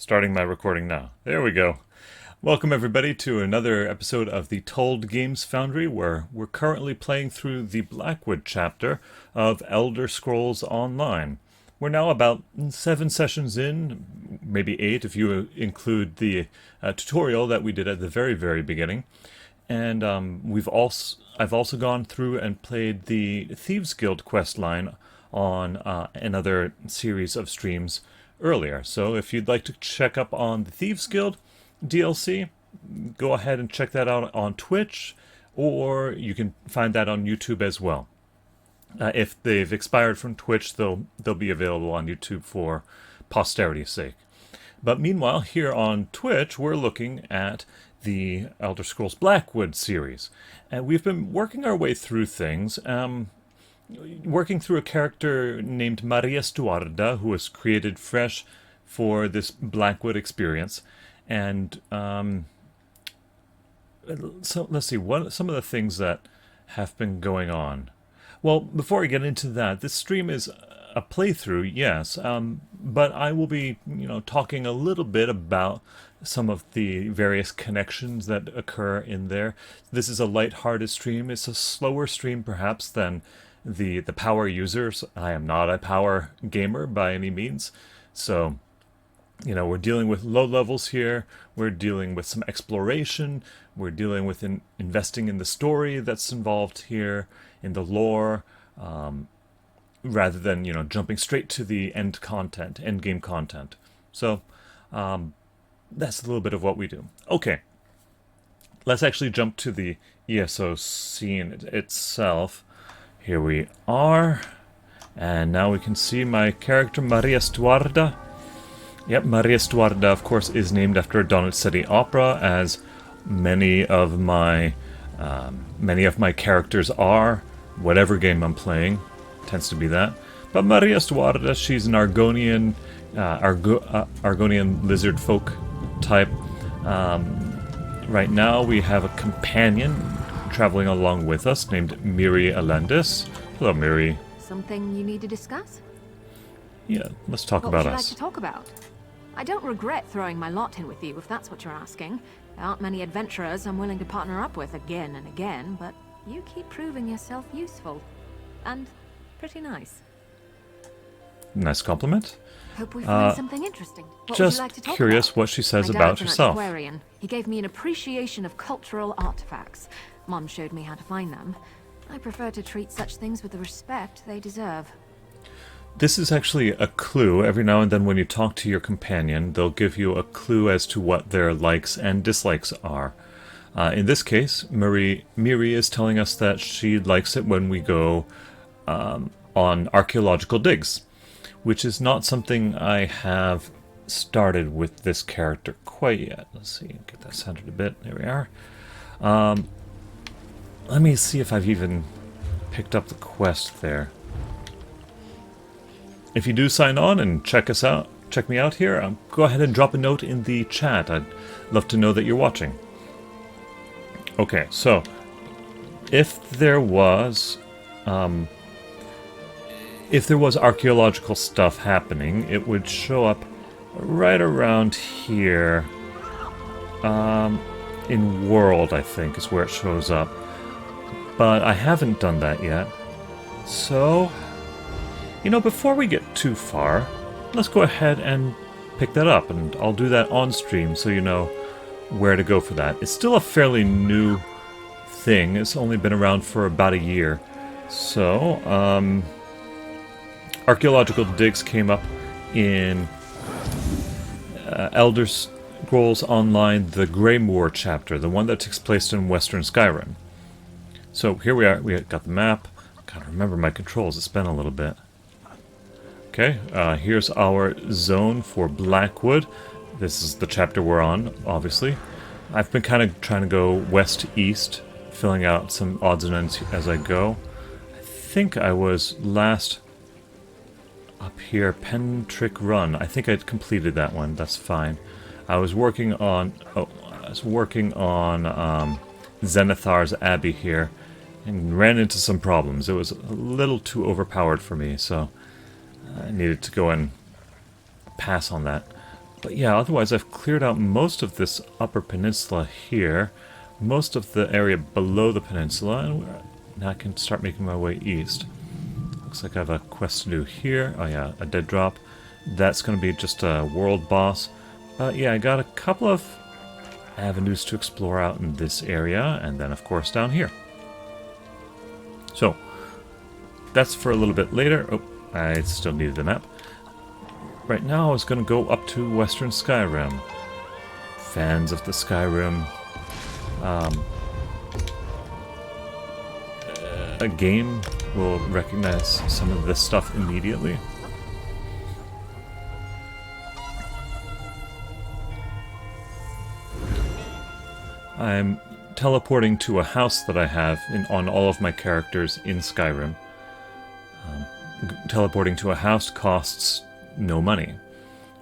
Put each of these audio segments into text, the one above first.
Starting my recording now. There we go. Welcome everybody to another episode of the Told Games Foundry, where we're currently playing through the Blackwood chapter of Elder Scrolls Online. We're now about 7 sessions in, maybe 8 if you include the tutorial that we did at the very beginning. And I've also gone through and played the Thieves Guild quest line on another series of streams earlier. So if you'd like to check up on the Thieves Guild DLC, go ahead and check that out on Twitch, or you can find that on YouTube as well. If they've expired from Twitch, they'll be available on YouTube for posterity's sake. But meanwhile, here on Twitch, we're looking at the Elder Scrolls Blackwood series. And we've been working our way through things, working through a character named Maria Stuarda, who was created fresh for this Blackwood experience. And so let's see, what some of the things that have been going on. Well, before I get into that, this stream is a playthrough, yes, but I will be, talking a little bit about some of the various connections that occur in there. This is a light-hearted stream. It's a slower stream, perhaps, than the power users. I am not a power gamer by any means, so we're dealing with low levels here. We're dealing with some exploration. We're dealing with investing in the story that's involved here, in the lore, rather than jumping straight to the end game content. So that's a little bit of what we do. Okay, let's actually jump to the ESO scene itself. Here we are, and now we can see my character Maria Stuarda. Yep, Maria Stuarda, of course, is named after a Donizetti opera, as many of my characters are. Whatever game I'm playing tends to be that. But Maria Stuarda, she's an Argonian, Argonian lizard folk type. Right now, we have a companion traveling along with us named Miri Alendis. Hello, Miri. Something you need to discuss? Yeah, let's talk about us. What would you like to talk about? I don't regret throwing my lot in with you, if that's what you're asking. There aren't many adventurers I'm willing to partner up with again and again, but you keep proving yourself useful. And pretty nice. Nice compliment. Hope we find something interesting. What Just would you like to talk curious about? what she says My about dad's an herself. antiquarian. He gave me an appreciation of cultural artifacts. Mom showed me how to find them. I prefer to treat such things with the respect they deserve. This is actually a clue. Every now and then when you talk to your companion, they'll give you a clue as to what their likes and dislikes are. In this case, Miri is telling us that she likes it when we go on archaeological digs, which is not something I have started with this character quite yet. Let's see, get that centered a bit. There we are. Let me see if I've even picked up the quest there. If you do sign on and check me out here, go ahead and drop a note in the chat. I'd love to know that you're watching. Okay, so if there was archaeological stuff happening, it would show up right around here. In World, I think, is where it shows up. But I haven't done that yet. So, before we get too far, let's go ahead and pick that up. And I'll do that on stream so you know where to go for that. It's still a fairly new thing. It's only been around for about a year. So, archaeological digs came up in Elder Scrolls Online, the Greymoor chapter, the one that takes place in Western Skyrim. So here we are. We got the map. Gotta remember my controls. It's been a little bit. Okay, here's our zone for Blackwood. This is the chapter we're on, obviously. I've been kind of trying to go west-east, filling out some odds and ends as I go. I think I was last up here, Pentrick Run. I think I'd completed that one. That's fine. I was working on Zenithar's Abbey here, and ran into some problems. It was a little too overpowered for me, so I needed to go and pass on that. But yeah, otherwise I've cleared out most of this upper peninsula here, most of the area below the peninsula, and now I can start making my way east. Looks like I have a quest to do here. Oh yeah, a dead drop. That's going to be just a world boss. Yeah, I got a couple of avenues to explore out in this area, and then of course down here. So, that's for a little bit later. Oh, I still needed a map. Right now I was going to go up to Western Skyrim. Fans of the Skyrim a game will recognize some of this stuff immediately. I'm teleporting to a house that I have on all of my characters in Skyrim. Teleporting to a house costs no money,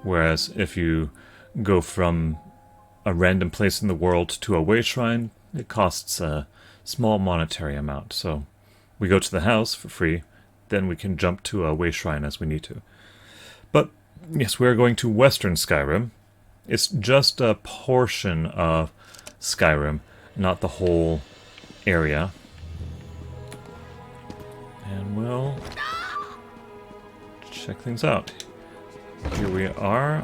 whereas if you go from a random place in the world to a way shrine, it costs a small monetary amount. So we go to the house for free, then we can jump to a way shrine as we need to. But yes, we are going to Western Skyrim. It's just a portion of Skyrim, not the whole area. And we'll check things out. Here we are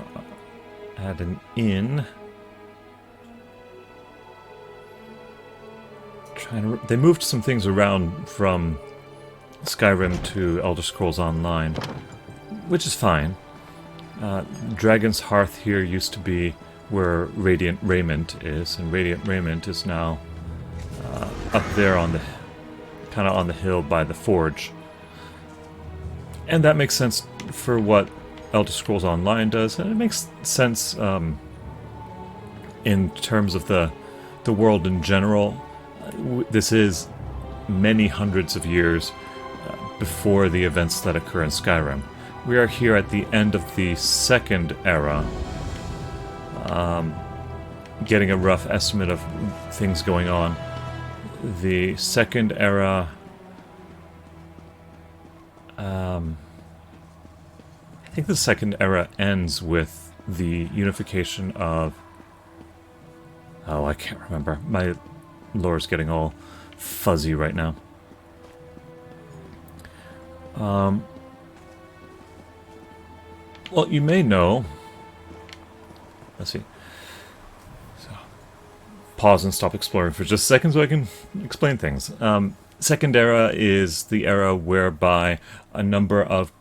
at an inn. They moved some things around from Skyrim to Elder Scrolls Online, which is fine. Dragon's Hearth here used to be where Radiant Raiment is, and Radiant Raiment is now up there on the kind of on the hill by the forge. And that makes sense for what Elder Scrolls Online does, and it makes sense in terms of the world in general. This is many hundreds of years before the events that occur in Skyrim. We are here at the end of the Second Era, getting a rough estimate of things going on. The Second Era, I think the Second Era ends with the unification of... Oh, I can't remember. My lore's getting all fuzzy right now. Well, you may know... Let's see. So, pause and stop exploring for just a second so I can explain things. Second Era is the era whereby a number of...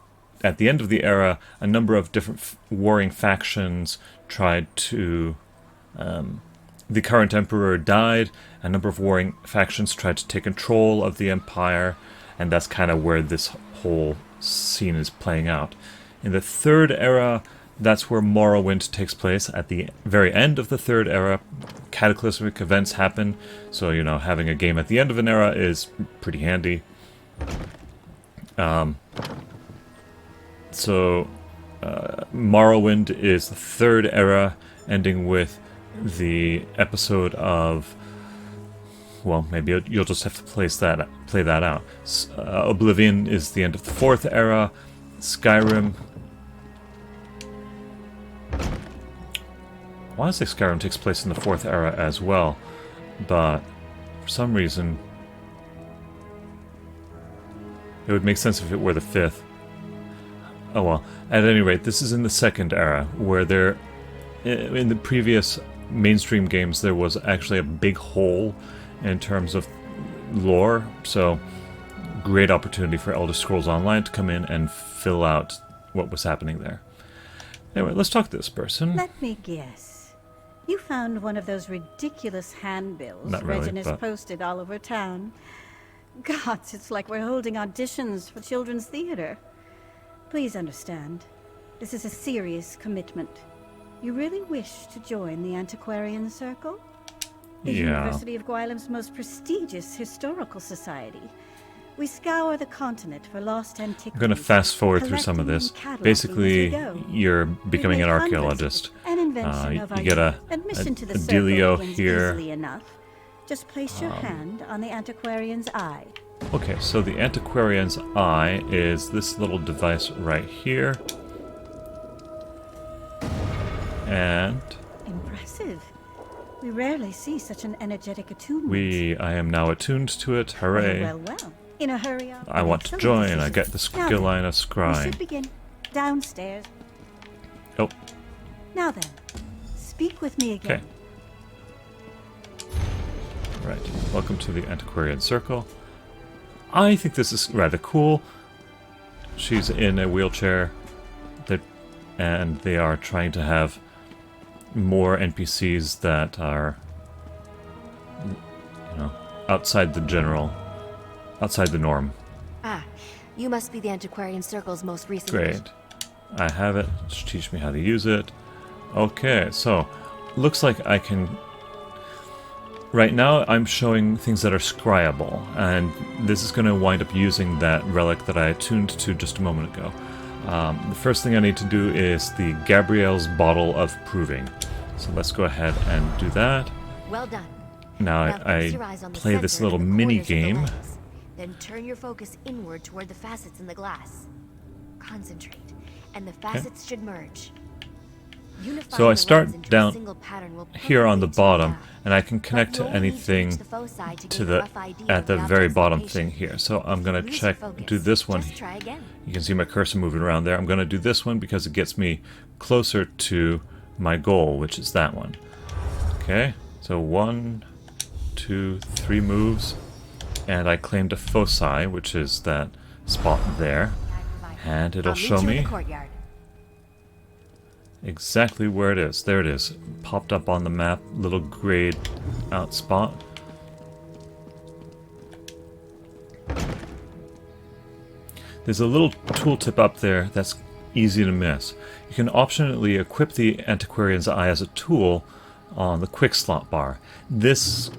At the end of the era, a number of different warring factions tried to... the current emperor died, a number of warring factions tried to take control of the empire, and that's kind of where this whole scene is playing out. In the Third Era, that's where Morrowind takes place. At the very end of the Third Era, cataclysmic events happen, so, you know, having a game at the end of an era is pretty handy. Morrowind is the Third Era, ending with the episode of... Well, maybe you'll just have to play that out. Oblivion is the end of the Fourth Era. Skyrim... I want to say Skyrim takes place in the Fourth Era as well, but for some reason it would make sense if it were the Fifth. Oh well. At any rate, this is in the Second Era, where in the previous mainstream games there was actually a big hole in terms of lore, so great opportunity for Elder Scrolls Online to come in and fill out what was happening there. Anyway, let's talk to this person. Let me guess. You found one of those ridiculous handbills Not really, Reginus but... posted all over town. Gods, it's like we're holding auditions for children's theater. Please understand, this is a serious commitment. You really wish to join the Antiquarian Circle? The University of Gweilem's most prestigious historical society. We scour the continent for lost antiquities. I'm going to fast forward through some of this. Basically, you're becoming an archaeologist. You get a dealio here. Just place your hand on the Antiquarian's eye. Okay, so the Antiquarian's eye is this little device right here. And Impressive. We rarely see such an energetic attunement. I am now attuned to it. Hooray. Well, well, well. In a hurry up. I want to join. I get the skill line of We scrying. should begin. Downstairs. Oh, Now then, speak with me again. right. Welcome to the Antiquarian Circle. I think this is rather cool. She's in a wheelchair, and they are trying to have more NPCs that are, you know, outside the norm. Ah, you must be the Antiquarian Circle's most recent... Great. I have it. Just teach me how to use it. Okay, so looks like I can... Right now I'm showing things that are scryable, and this is going to wind up using that relic that I attuned to just a moment ago. The first thing I need to do is the Gabrielle's Bottle of Proving. So let's go ahead and do that. Well done. Now fix your eyes I on the play this center little and the mini corners of the game. lens. Then turn your focus inward toward the facets in the glass. Concentrate, and the facets should merge. Unifying So I the start lens into a down single pattern will here on the perfectly tune bottom, down. and I can connect But to you only need to anything reach the foci to to gain a the rough idea at of the the very object's bottom location. thing here. So I'm gonna Lose your check, focus. do this one. Just try again. You can see my cursor moving around there. I'm gonna do this one because it gets me closer to my goal, which is that one. Okay, so 1, 2, 3 moves, and I claimed a foci, which is that spot there, and it'll I'll meet show you in me the courtyard. exactly where it is. There it is. Popped up on the map, little grayed out spot. There's a little tooltip up there that's easy to miss. You can optionally equip the Antiquarian's Eye as a tool on the quick slot bar. This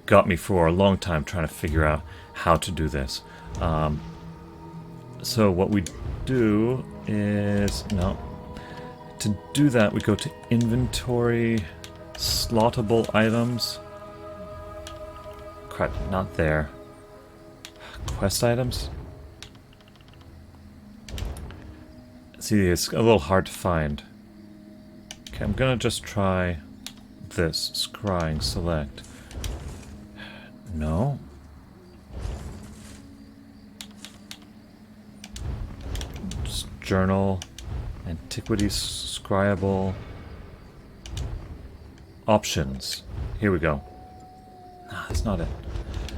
got me for a long time trying to figure out how to do this. So what we do is... No. To do that, we go to Inventory, Slottable Items. Crap, not there. Quest Items? See, it's a little hard to find. Okay, I'm gonna just try this. Scrying select. No. Just journal. Antiquities scryable. Options. Here we go. Ah, that's not it.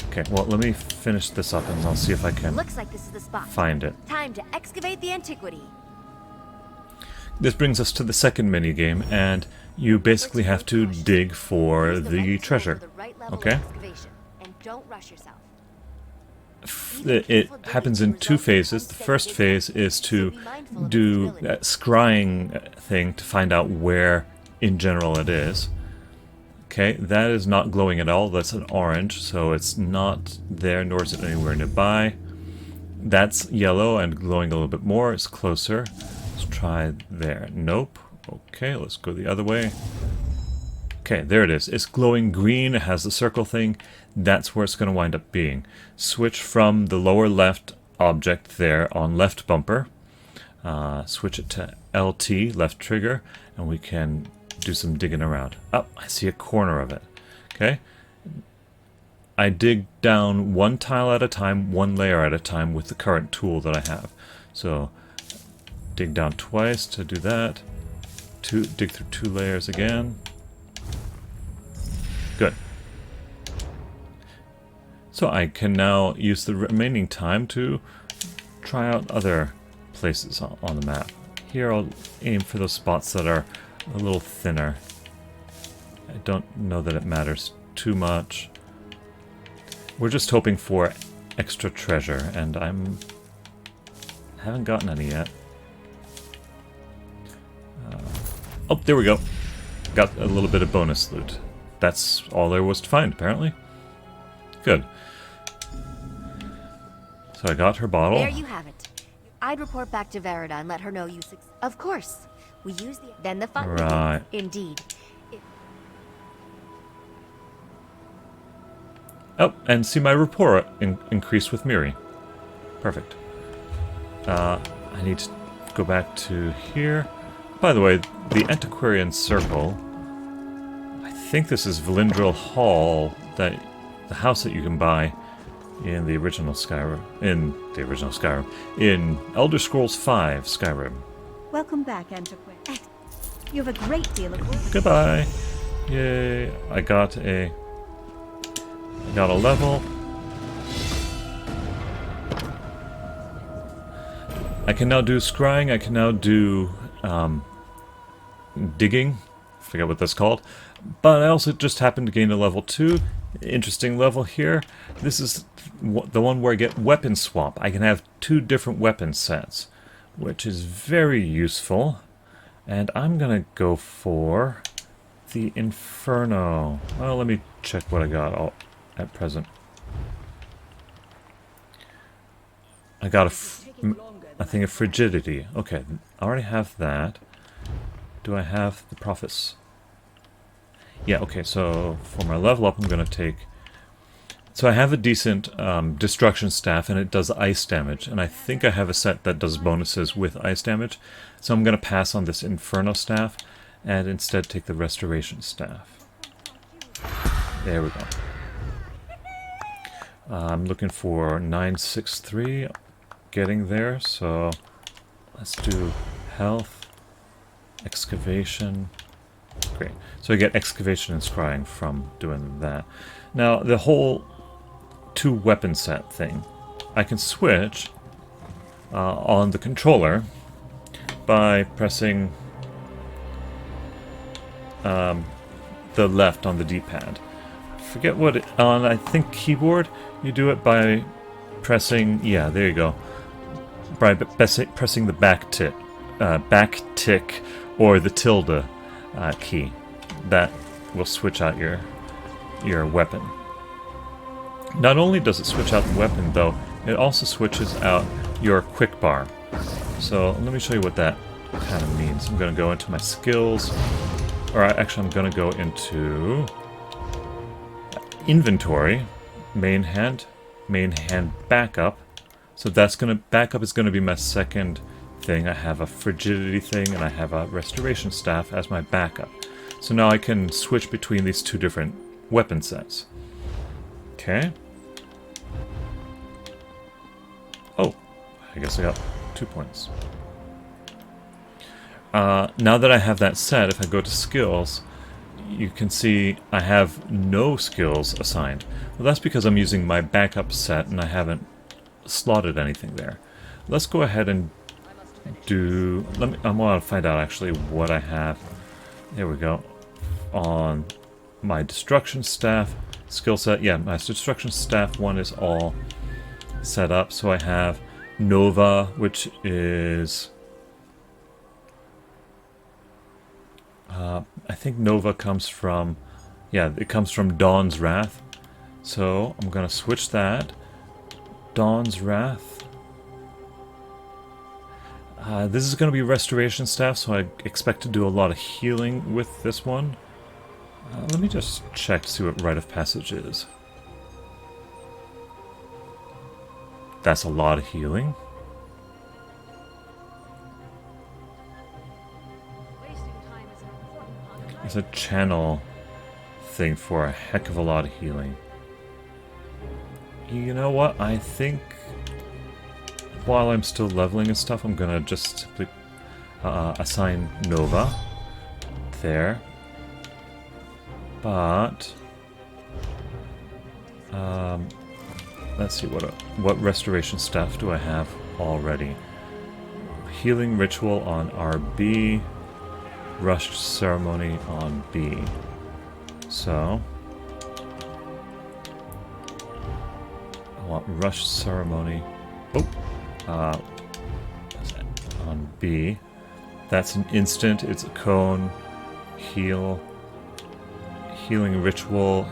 Okay, well, let me finish this up and I'll see if I can Looks like this is the spot. find it. Time to excavate the antiquity. This brings us to the second minigame, and you basically have to dig for Use the lens tool treasure. for the right level of Okay? excavation, and don't rush yourself. It happens in two phases. The first phase is to do that scrying thing to find out where in general it is. Okay, that is not glowing at all. That's an orange, so it's not there, nor is it anywhere nearby. That's yellow and glowing a little bit more. It's closer. Let's try there. Nope. Okay, let's go the other way. Okay, there it is. It's glowing green. It has the circle thing. That's where it's going to wind up being. Switch from the lower left object there on left bumper. Switch it to LT, left trigger, and we can do some digging around. Oh, I see a corner of it. Okay. I dig down one tile at a time, one layer at a time with the current tool that I have. So, dig down twice to do that. Dig through 2 layers again. Good. So I can now use the remaining time to try out other places on the map. Here I'll aim for those spots that are a little thinner. I don't know that it matters too much. We're just hoping for extra treasure, and haven't gotten any yet. Oh, there we go. Got a little bit of bonus loot. That's all there was to find, apparently. Good. So I got her bottle. There you have it. I'd report back to Verida and let her know you succeeded. Of course. We use the... Then the fun Right. begins. Indeed. Oh, and see my rapport increase with Miri. Perfect. I need to go back to here. By the way, the Antiquarian Circle, I think this is Valindril Hall, the house that you can buy in the original Skyrim, in Elder Scrolls V Skyrim. Welcome back, Antiquary. You have a great deal of work. Goodbye. Yay! I got a level. I can now do scrying. I can now do digging. I forget what that's called. But I also just happened to gain a level 2. Interesting level here. This is the one where I get weapon swap. I can have 2 different weapon sets, which is very useful. And I'm gonna go for the Inferno. Well, let me check what I got at present. I got a thing of frigidity. Okay, I already have that. Do I have the Prophets? Yeah, okay, so for my level up I'm going to take... So I have a decent destruction staff and it does ice damage, and I think I have a set that does bonuses with ice damage, so I'm going to pass on this Inferno staff and instead take the restoration staff. There we go. I'm looking for 963, getting there, so let's do health, excavation. Great. So I get excavation and scrying from doing that. Now, the whole 2 weapon set thing, I can switch on the controller by pressing the left on the D-pad. Forget what on I think keyboard you do it by pressing, yeah, there you go, by pressing the back tick or the tilde key. That will switch out your weapon. Not only does it switch out the weapon though, it also switches out your quick bar. So let me show you what that kind of means. I'm going to go into my skills, or actually I'm going to go into inventory, main hand backup. So that's going to, backup is going to be my second thing. I have a frigidity thing and I have a restoration staff as my backup. So now I can switch between these 2 different weapon sets. Okay. Oh, I guess I got 2 points. Now that I have that set, if I go to skills, you can see I have no skills assigned. Well, that's because I'm using my backup set and I haven't slotted anything there. Let's go ahead and do... I want to find out actually what I have. There we go. On my destruction staff skill set, yeah, my destruction staff one is all set up. So I have Nova, which is... I think Nova comes from... Yeah, it comes from Dawn's Wrath. So I'm going to switch that. Dawn's Wrath. This is going to be restoration staff, so I expect to do a lot of healing with this one. Let me just check to see what Rite of Passage is. That's a lot of healing. It's a channel thing for a heck of a lot of healing. You know what? I think while I'm still leveling and stuff, I'm gonna just simply assign Nova there. But let's see, what restoration staff do I have already? Healing Ritual on RB, Rushed Ceremony on B. So I want Rushed Ceremony. On B. That's an instant. It's a cone. Heal. Healing Ritual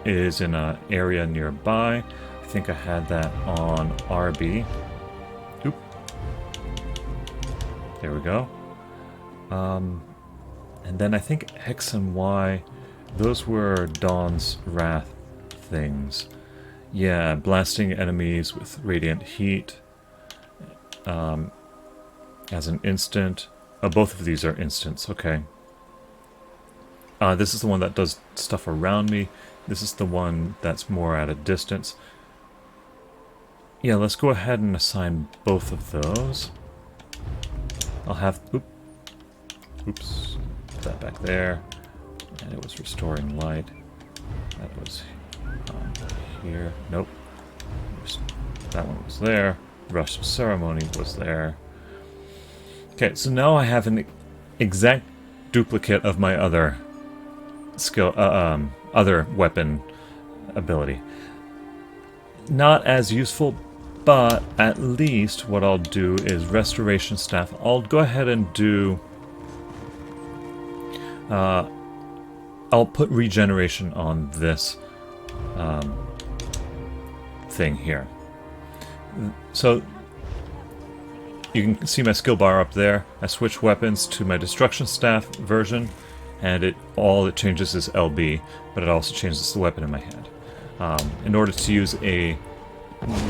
is in an area nearby. I think I had that on RB. Oop. There we go. And then I think X and Y, those were Dawn's Wrath things. Yeah, blasting enemies with radiant heat as an instant. both of these are instants. Okay. This is the one that does stuff around me. This is the one that's more at a distance. Yeah, let's go ahead and assign both of those. I'll have... Oops. Put that back there. And it was restoring light. That was here. Nope. That one was there. Rush of Ceremony was there. Okay, so now I have an exact duplicate of my other skill, other weapon ability. Not as useful, but at least what I'll do is Restoration Staff. I'll go ahead and do... I'll put regeneration on this thing here. So you can see my skill bar up there. I switch weapons to my Destruction Staff version, and all it changes is LB, but it also changes the weapon in my hand. In order to use a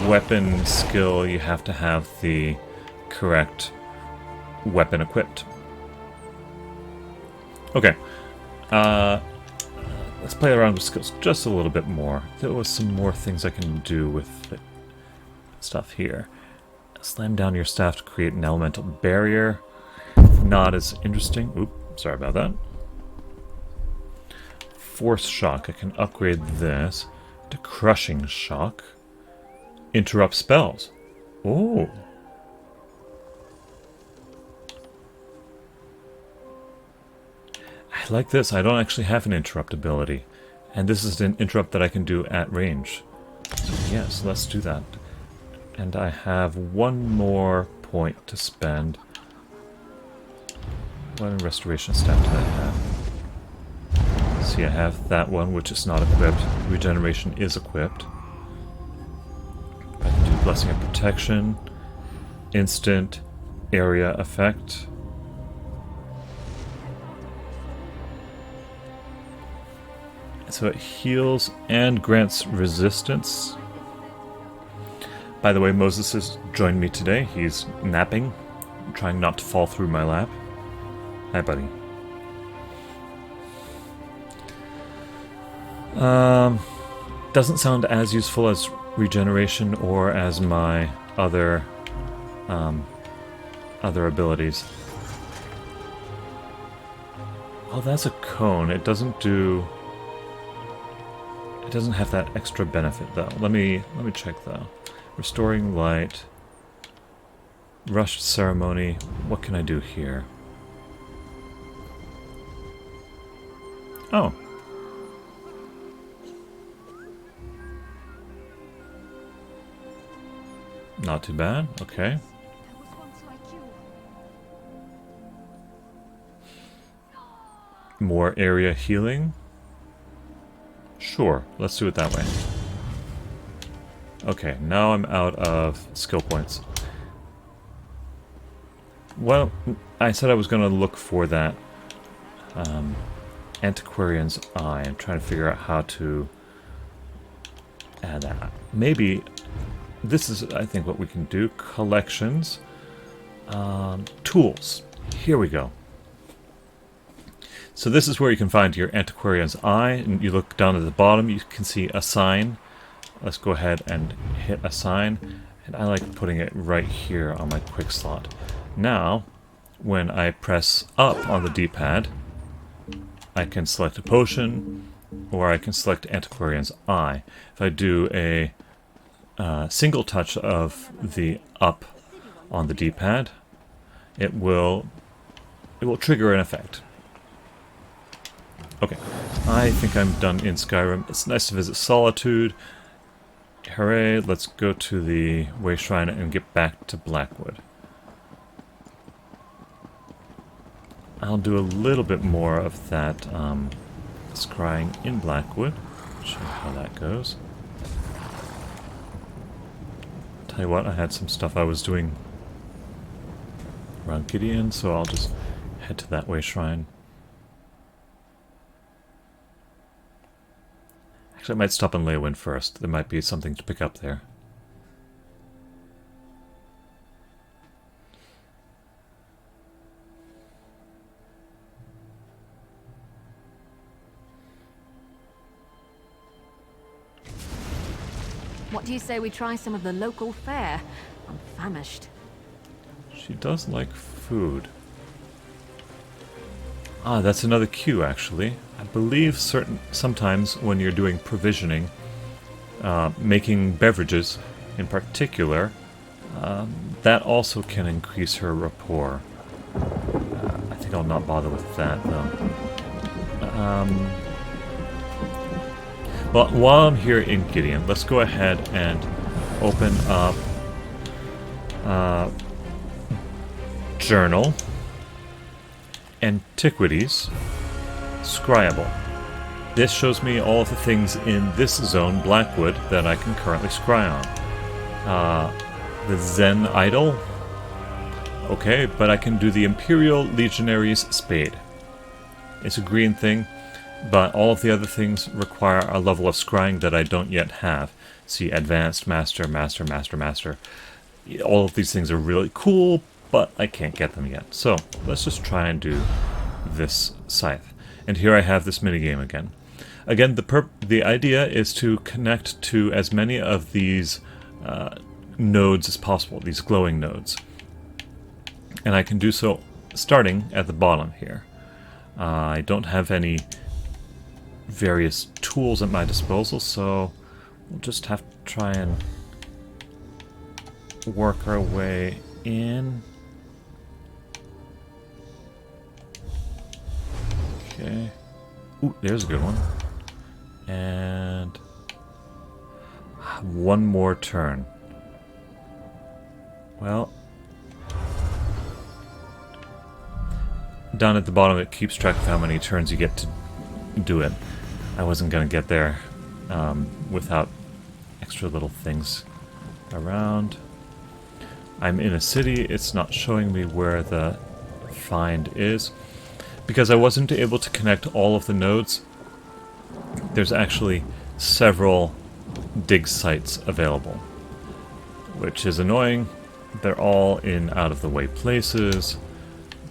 weapon skill, you have to have the correct weapon equipped. Okay. Let's play around with skills just a little bit more. There was some more things I can do with the stuff here. Slam down your staff to create an elemental barrier. Not as interesting. Oops, sorry about that. Force shock. I can upgrade this to crushing shock. Interrupt spells. Oh. I like this. I don't actually have an interrupt ability. And this is an interrupt that I can do at range. So yes, let's do that. And I have one more point to spend. What restoration staff do I have? See, I have that one, which is not equipped. Regeneration is equipped. I can do Blessing of Protection, Instant, Area Effect. So it heals and grants resistance. By the way, Moses has joined me today. He's napping, trying not to fall through my lap. Hi, buddy. Doesn't sound as useful as regeneration or as my other abilities. Oh, that's a cone. It doesn't do. It doesn't have that extra benefit though. Let me check though. Restoring light. Rush ceremony. What can I do here? Oh. Not too bad. Okay. More area healing. Sure, let's do it that way. Okay, now I'm out of skill points. Well, I said I was going to look for that Antiquarian's Eye. I'm trying to figure out how to add that. Maybe this is, I think, what we can do. Collections. Tools. Here we go. So this is where you can find your Antiquarian's Eye, and you look down at the bottom, you can see Assign. Let's go ahead and hit Assign, and I like putting it right here on my quick slot. Now, when I press up on the D-pad, I can select a potion, or I can select Antiquarian's Eye. If I do a single touch of the up on the D-pad, it will trigger an effect. Okay, I think I'm done in Skyrim. It's nice to visit Solitude. Hooray, let's go to the Way Shrine and get back to Blackwood. I'll do a little bit more of that scrying in Blackwood. Show you how that goes. Tell you what, I had some stuff I was doing around Gideon, so I'll just head to that Way Shrine. Actually, I might stop on Leowin first. There might be something to pick up there. What do you say we try some of the local fare? I'm famished. She does like food. Ah, that's another cue, actually. I believe sometimes when you're doing provisioning, making beverages in particular, that also can increase her rapport. I think I'll not bother with that, though. Well, while I'm here in Gideon, let's go ahead and open up Journal, Antiquities, Scryable. This shows me all of the things in this zone, Blackwood, that I can currently scry on. The Zen Idol. Okay, but I can do the Imperial Legionary's Spade. It's a green thing, but all of the other things require a level of scrying that I don't yet have. See, Advanced, Master, Master, Master, Master. All of these things are really cool, but I can't get them yet. So, let's just try and do this scythe. And here I have this minigame again. Again, the idea is to connect to as many of these nodes as possible, these glowing nodes. And I can do so starting at the bottom here. I don't have any various tools at my disposal, so we'll just have to try and work our way in. Okay. Ooh, there's a good one. And one more turn. Well, down at the bottom it keeps track of how many turns you get to do it. I wasn't going to get there without extra little things around. I'm in a city. It's not showing me where the find is. Because I wasn't able to connect all of the nodes, there's actually several dig sites available, which is annoying. They're all in out-of-the-way places,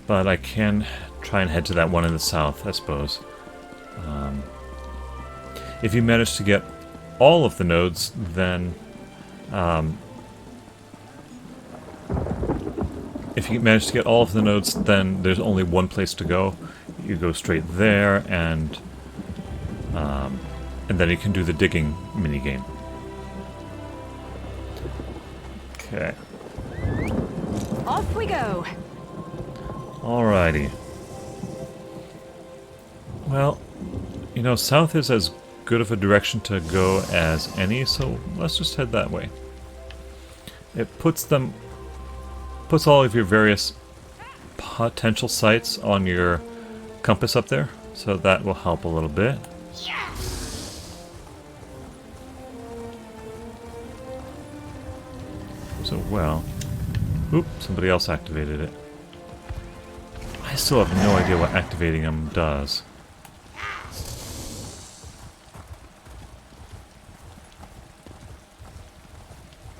but I can try and head to that one in the south, I suppose. If you manage to get all of the nodes, then there's only one place to go. You go straight there, and then you can do the digging minigame. Okay. Off we go. Alrighty. Well, you know, south is as good of a direction to go as any, so let's just head that way. It puts all of your various potential sites on your compass up there, so that will help a little bit. So, well... Oop, somebody else activated it. I still have no idea what activating them does.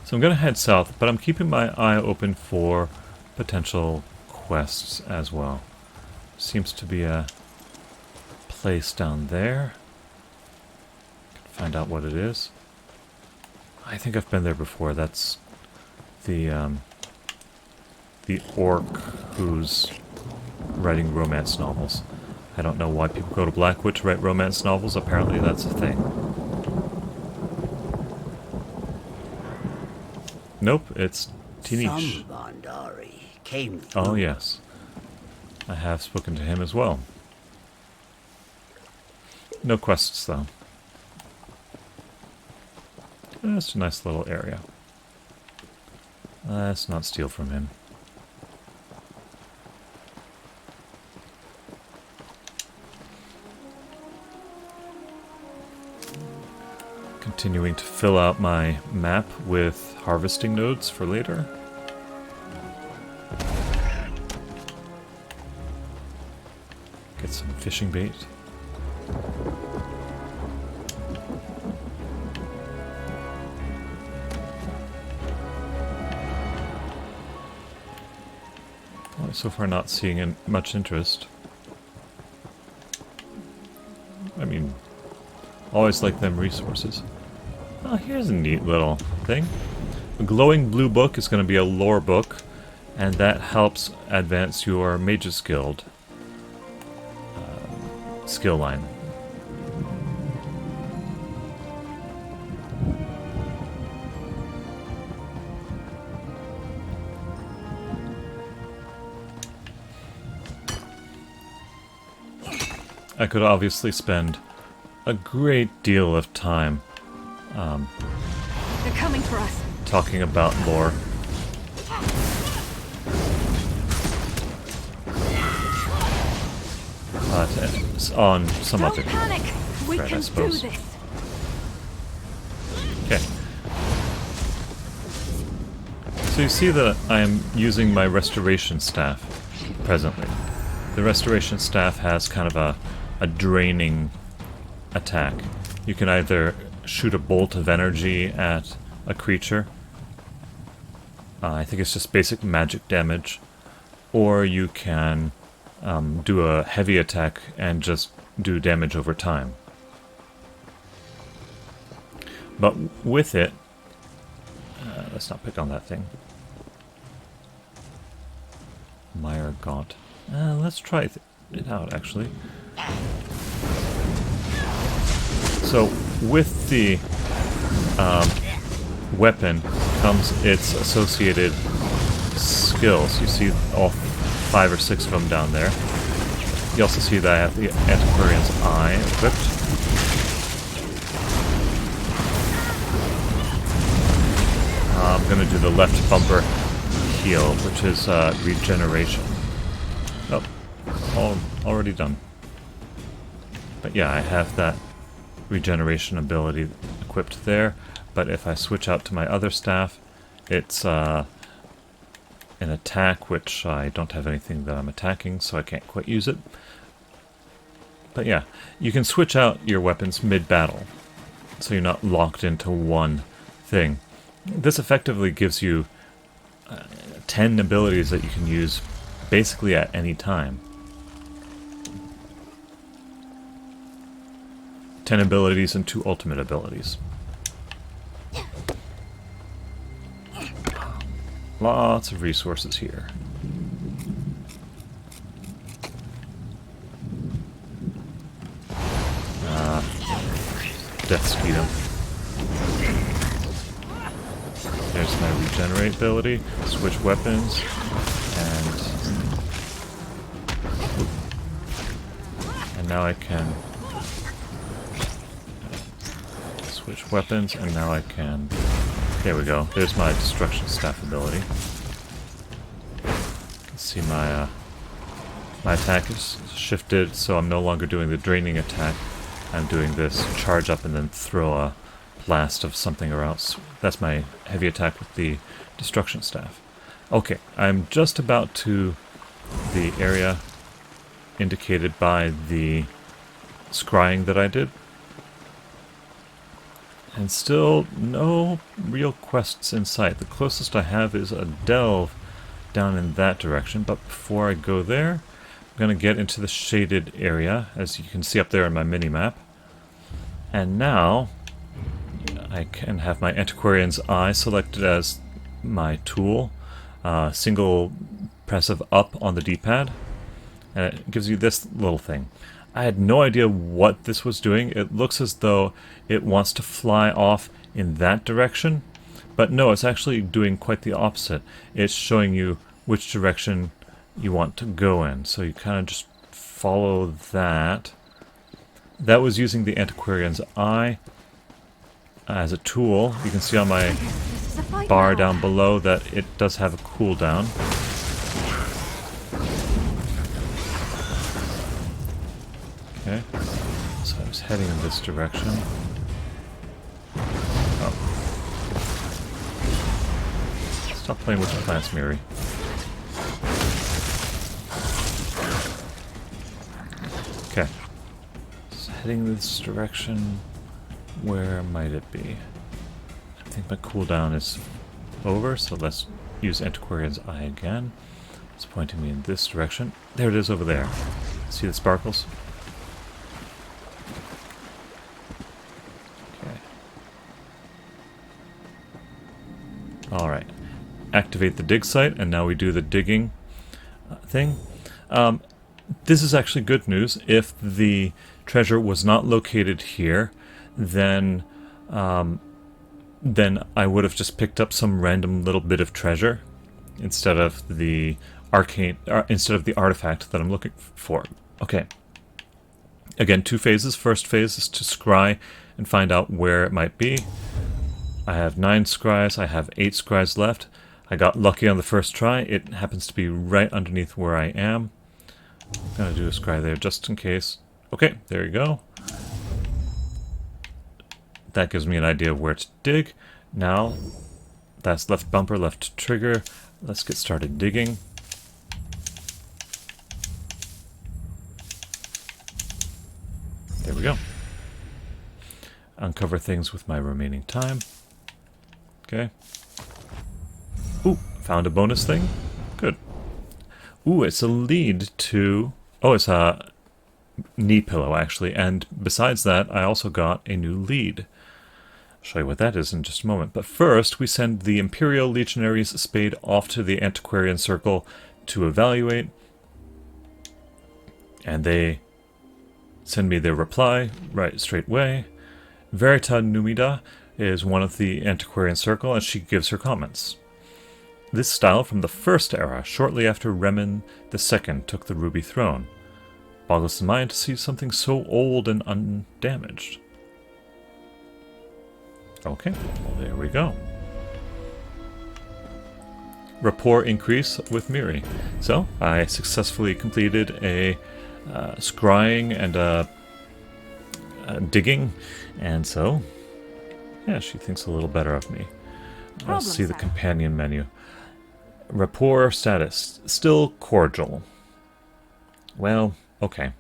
So I'm going to head south, but I'm keeping my eye open for potential quests as well. Seems to be a place down there. Can find out what it is. I think I've been there before. That's the orc who's writing romance novels. I don't know why people go to Blackwood to write romance novels. Apparently that's a thing. Nope, it's Tinish. Some Bandari came through. Oh yes. I have spoken to him as well. No quests though. That's a nice little area. Let's not steal from him. Continuing to fill out my map with harvesting nodes for later. Get some fishing bait. Well, so far not seeing much interest. I mean, always like them resources. Oh, here's a neat little thing. A glowing blue book is going to be a lore book, and that helps advance your Mage's Guild skill line. I could obviously spend a great deal of time They're coming for us. talking about lore. But on some Don't other panic. We thread, I can do suppose. this. Okay. So you see that I am using my restoration staff presently. The restoration staff has kind of a draining attack. You can either shoot a bolt of energy at a creature. I think it's just basic magic damage. Or you can do a heavy attack and just do damage over time. But with it, let's not pick on that thing. Mire Gaunt. Let's try it out, actually. So, with the weapon comes its associated skills. You see all 5 or 6 of them down there. You also see that I have the Antiquarian's Eye equipped. I'm going to do the left bumper heal, which is regeneration. Oh, already done. But yeah, I have that regeneration ability equipped there. But if I switch out to my other staff, it's an attack, which I don't have anything that I'm attacking, so I can't quite use it. But yeah, you can switch out your weapons mid-battle, so you're not locked into one thing. This effectively gives you 10 abilities that you can use basically at any time. 10 abilities and 2 ultimate abilities. Lots of resources here. Death Skeetum. There's my regenerate ability. Switch weapons. And now I can switch weapons, and now I can... There we go. There's my destruction staff ability. You can see my my attack is shifted, so I'm no longer doing the draining attack. I'm doing this charge up and then throw a blast of something around. That's my heavy attack with the destruction staff. Okay, I'm just about to the area indicated by the scrying that I did. And still no real quests in sight. The closest I have is a delve down in that direction, but before I go there, I'm going to get into the shaded area, as you can see up there on my mini-map. And now I can have my Antiquarian's Eye selected as my tool. Single press of up on the D-pad, and it gives you this little thing. I had no idea what this was doing. It looks as though it wants to fly off in that direction, but no, it's actually doing quite the opposite. It's showing you which direction you want to go in, so you kind of just follow that. That was using the Antiquarian's Eye as a tool. You can see on my bar down below that it does have a cooldown. Okay, so I was heading in this direction. Oh. Stop playing with the plants, Miri. Okay. So heading in this direction. Where might it be? I think my cooldown is over, so let's use Antiquarian's Eye again. It's pointing me in this direction. There it is over there. See the sparkles? Alright. Activate the dig site, and now we do the digging thing. This is actually good news. If the treasure was not located here, then I would have just picked up some random little bit of treasure instead of the artifact that I'm looking for. Okay. Again, 2 phases. First phase is to scry and find out where it might be. I have 9 scries. I have 8 scries left. I got lucky on the first try. It happens to be right underneath where I am. I'm going to do a scry there just in case. Okay, there you go. That gives me an idea of where to dig. Now, that's left bumper, left trigger. Let's get started digging. There we go. Uncover things with my remaining time. Okay. Ooh, found a bonus thing. Good. Ooh, it's a lead to... Oh, it's a knee pillow, actually. And besides that, I also got a new lead. I'll show you what that is in just a moment. But first, we send the Imperial Legionaries' spade off to the Antiquarian Circle to evaluate. And they send me their reply right straight away. Verita Numida is one of the Antiquarian Circle, and she gives her comments. This style from the First Era, shortly after Remen II took the Ruby Throne. Boggles the mind to see something so old and undamaged. Okay, well there we go. Rapport increase with Miri. So, I successfully completed a scrying and a digging, and so, yeah, she thinks a little better of me. Let's see the companion menu. Rapport status, still cordial. Well, okay.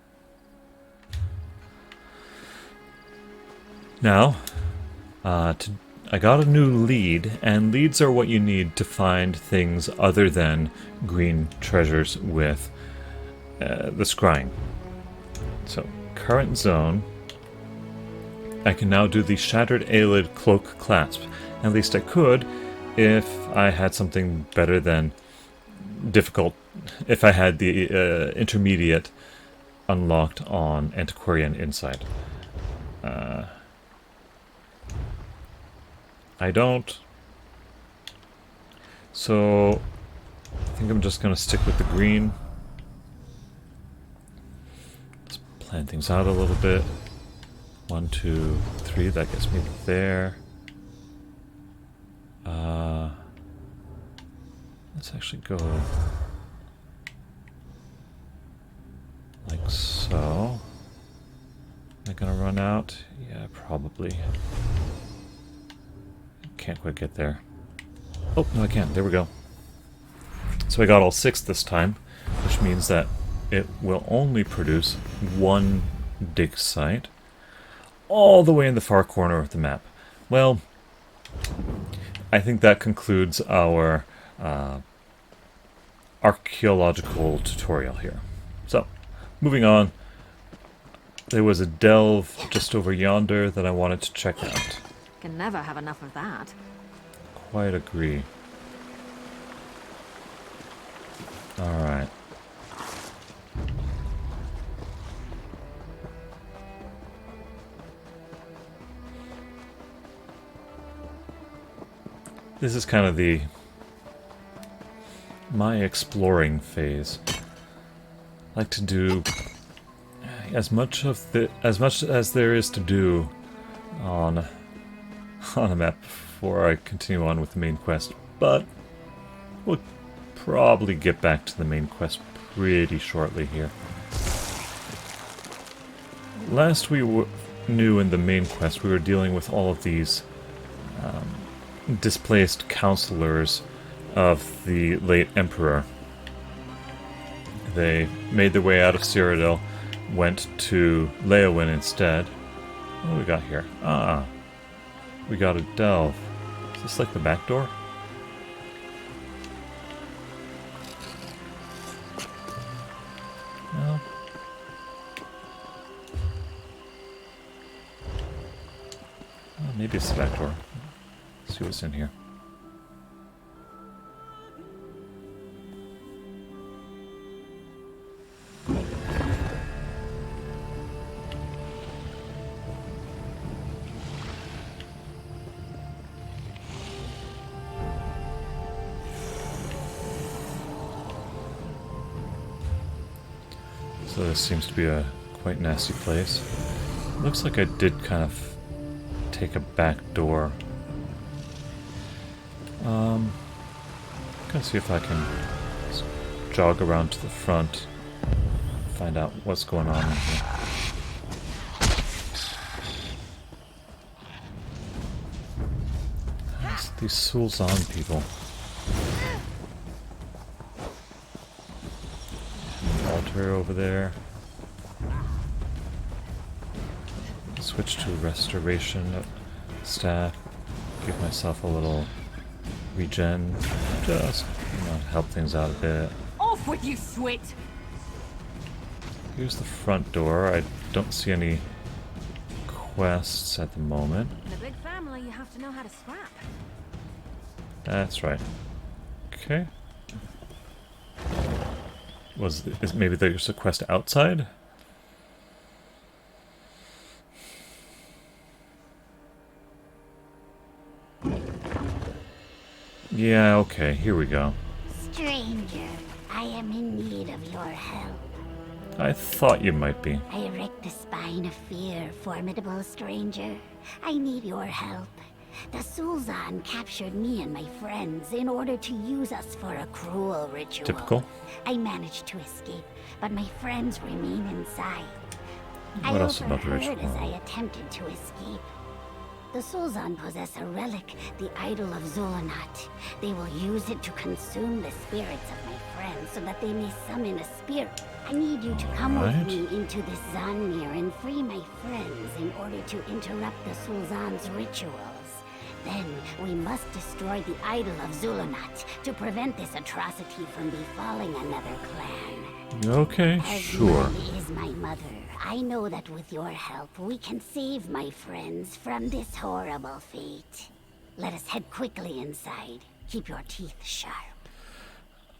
Now, I got a new lead, and leads are what you need to find things other than green treasures with the scrying. So, current zone. I can now do the Shattered Aelid Cloak Clasp. At least I could if I had something better than difficult. If I had the intermediate unlocked on Antiquarian Insight. I don't. So, I think I'm just going to stick with the green. Let's plan things out a little bit. 1, 2, 3, that gets me there. Let's actually go like so. Am I gonna run out? Yeah, probably. Can't quite get there. Oh, no I can. There we go. So I got all 6 this time, which means that it will only produce 1 dig site all the way in the far corner of the map. Well, I think that concludes our archeological tutorial here. So, moving on. There was a delve just over yonder that I wanted to check out. Can never have enough of that. Quite agree. Alright. This is kind of my exploring phase. I like to do as much as there is to do on a map before I continue on with the main quest, but we'll probably get back to the main quest pretty shortly here. Last we knew in the main quest, we were dealing with all of these displaced counselors of the late Emperor. They made their way out of Cyrodiil, went to Leowyn instead. What do we got here? Ah, we got a delve. Is this like the back door? No. Oh, maybe it's the back door. Let's see what's in here. So this seems to be a quite nasty place. Looks like I did kind of take a back door. Gonna see if I can jog around to the front, find out what's going on in here. These Sul Xan people. Altar over there. Switch to restoration staff. Give myself a little regen. Just, help things out a bit. Off with you, Swit! Here's the front door. I don't see any quests at the moment. In a big family, you have to know how to scrap. That's right. Okay. Maybe there's a quest outside? Yeah, okay, here we go. Stranger, I am in need of your help. I thought you might be. I erect the spine of fear, formidable stranger. I need your help. The Sul Xan captured me and my friends in order to use us for a cruel ritual. Typical. I managed to escape, but my friends remain inside. What else about the overheard ritual? as I attempted to escape. The Sul Xan possess a relic, the idol of Zul'anat. They will use it to consume the spirits of my friends so that they may summon a spirit. I need you to come with me into this Zanmir and free my friends in order to interrupt the Sul Xan's rituals. Then we must destroy the idol of Zul'anat to prevent this atrocity from befalling another clan. Okay, As sure. Mom is my mother, I know that with your help we can save my friends from this horrible fate. Let us head quickly inside. Keep your teeth sharp.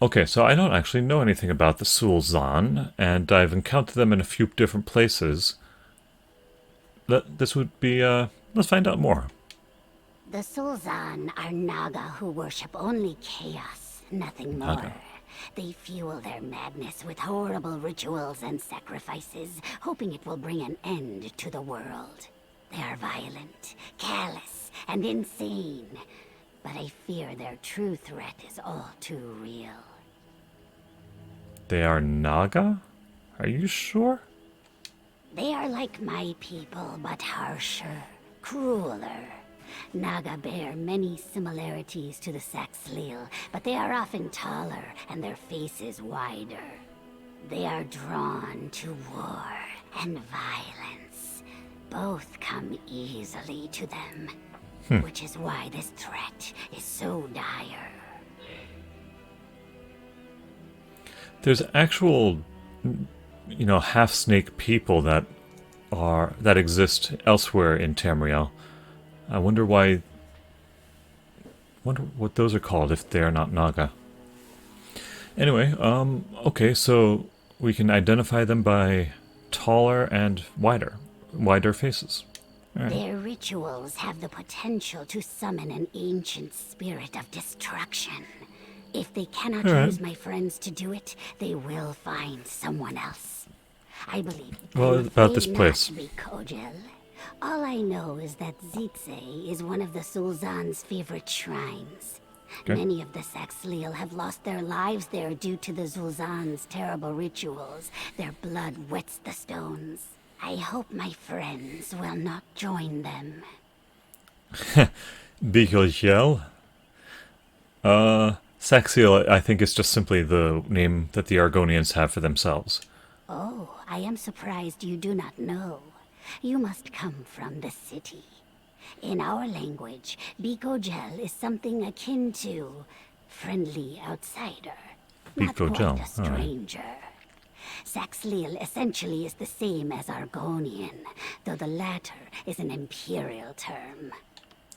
Okay, so I don't actually know anything about the Sul Xan, and I've encountered them in a few different places. This would be, let's find out more. The Sul Xan are Naga who worship only chaos, nothing more. Naga. They fuel their madness with horrible rituals and sacrifices, hoping it will bring an end to the world. They are violent, callous, and insane. But I fear their true threat is all too real. They are Naga? Are you sure? They are like my people, but harsher, crueler. Naga bear many similarities to the Saxhleel, but they are often taller and their faces wider. They are drawn to war and violence. Both come easily to them, which is why this threat is so dire. There's actual, half-snake people that exist elsewhere in Tamriel. I wonder why. Wonder what those are called if they're not Naga. Anyway, okay, so we can identify them by taller and wider faces. All right. Their rituals have the potential to summon an ancient spirit of destruction. If they cannot use my friends to do it, they will find someone else. I believe. Well, about this place. Not be Kojel. All I know is that Zitze is one of the Sul Xan's favorite shrines. Okay. Many of the Saxhleel have lost their lives there due to the Sul Xan's terrible rituals. Their blood wets the stones. I hope my friends will not join them. Bigel. Saxiel, I think, is just simply the name that the Argonians have for themselves. Oh, I am surprised you do not know. You must come from the city. In our language, Bikojel is something akin to friendly outsider. Not quite Bikojel, a stranger. Saxhleel essentially is the same as Argonian, though the latter is an imperial term.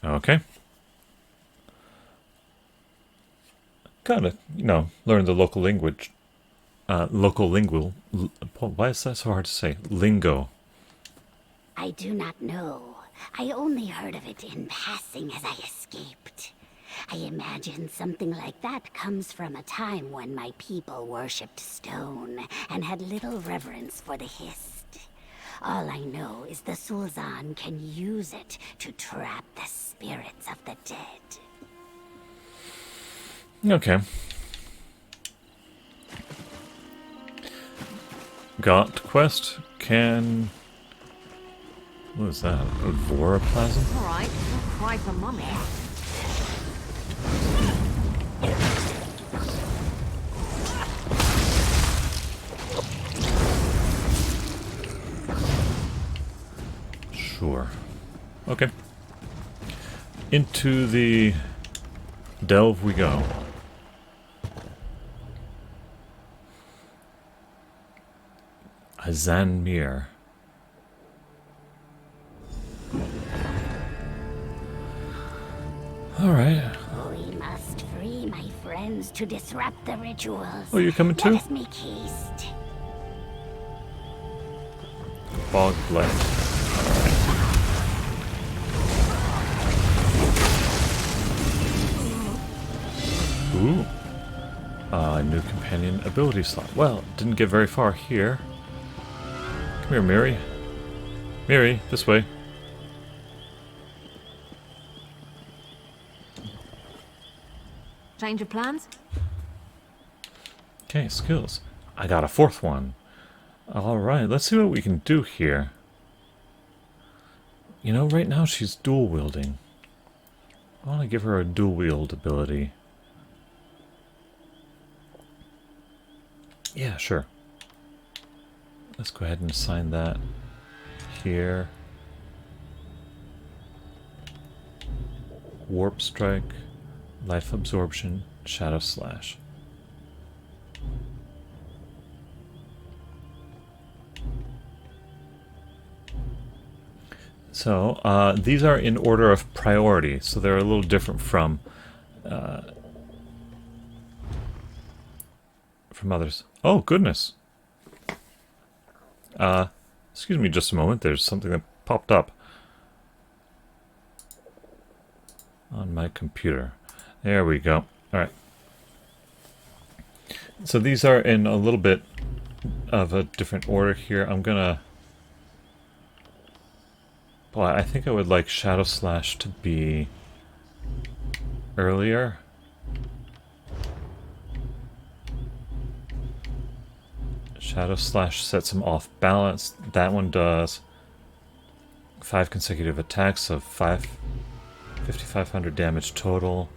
Okay. Gotta, learn the local language. Why is that so hard to say? Lingo. I do not know. I only heard of it in passing as I escaped. I imagine imagine something like that comes from a time when my people worshipped stone and had little reverence for the Hist. All I know is the Sul Xan can use it to trap the spirits of the dead. Okay. Got quest can... What is that? A voroplasm? Alright, don't cry for mummy. Sure. Okay. Into the delve we go. Azanmir. Alright. We must free my friends to disrupt the rituals. Oh, you're coming too? Let us make haste. Bog Blade. Ooh. New companion ability slot. Well, didn't get very far here. Come here, Miri. Miri, this way. Change of plans? Okay, skills. I got a fourth one. Alright, let's see what we can do here. You know, right now she's dual wielding. I want to give her a dual wield ability. Yeah, sure. Let's go ahead and assign that here. Warp Strike, Life Absorption, Shadow Slash. So, these are in order of priority, so they're a little different from others. Oh, goodness. Excuse me just a moment. There's something that popped up on my computer. There we go. Alright. So these are in a little bit of a different order here. I'm gonna... Well, I think I would like Shadow Slash to be earlier. Shadow Slash sets him off balance. That one does 5 consecutive attacks of 5,500 damage total.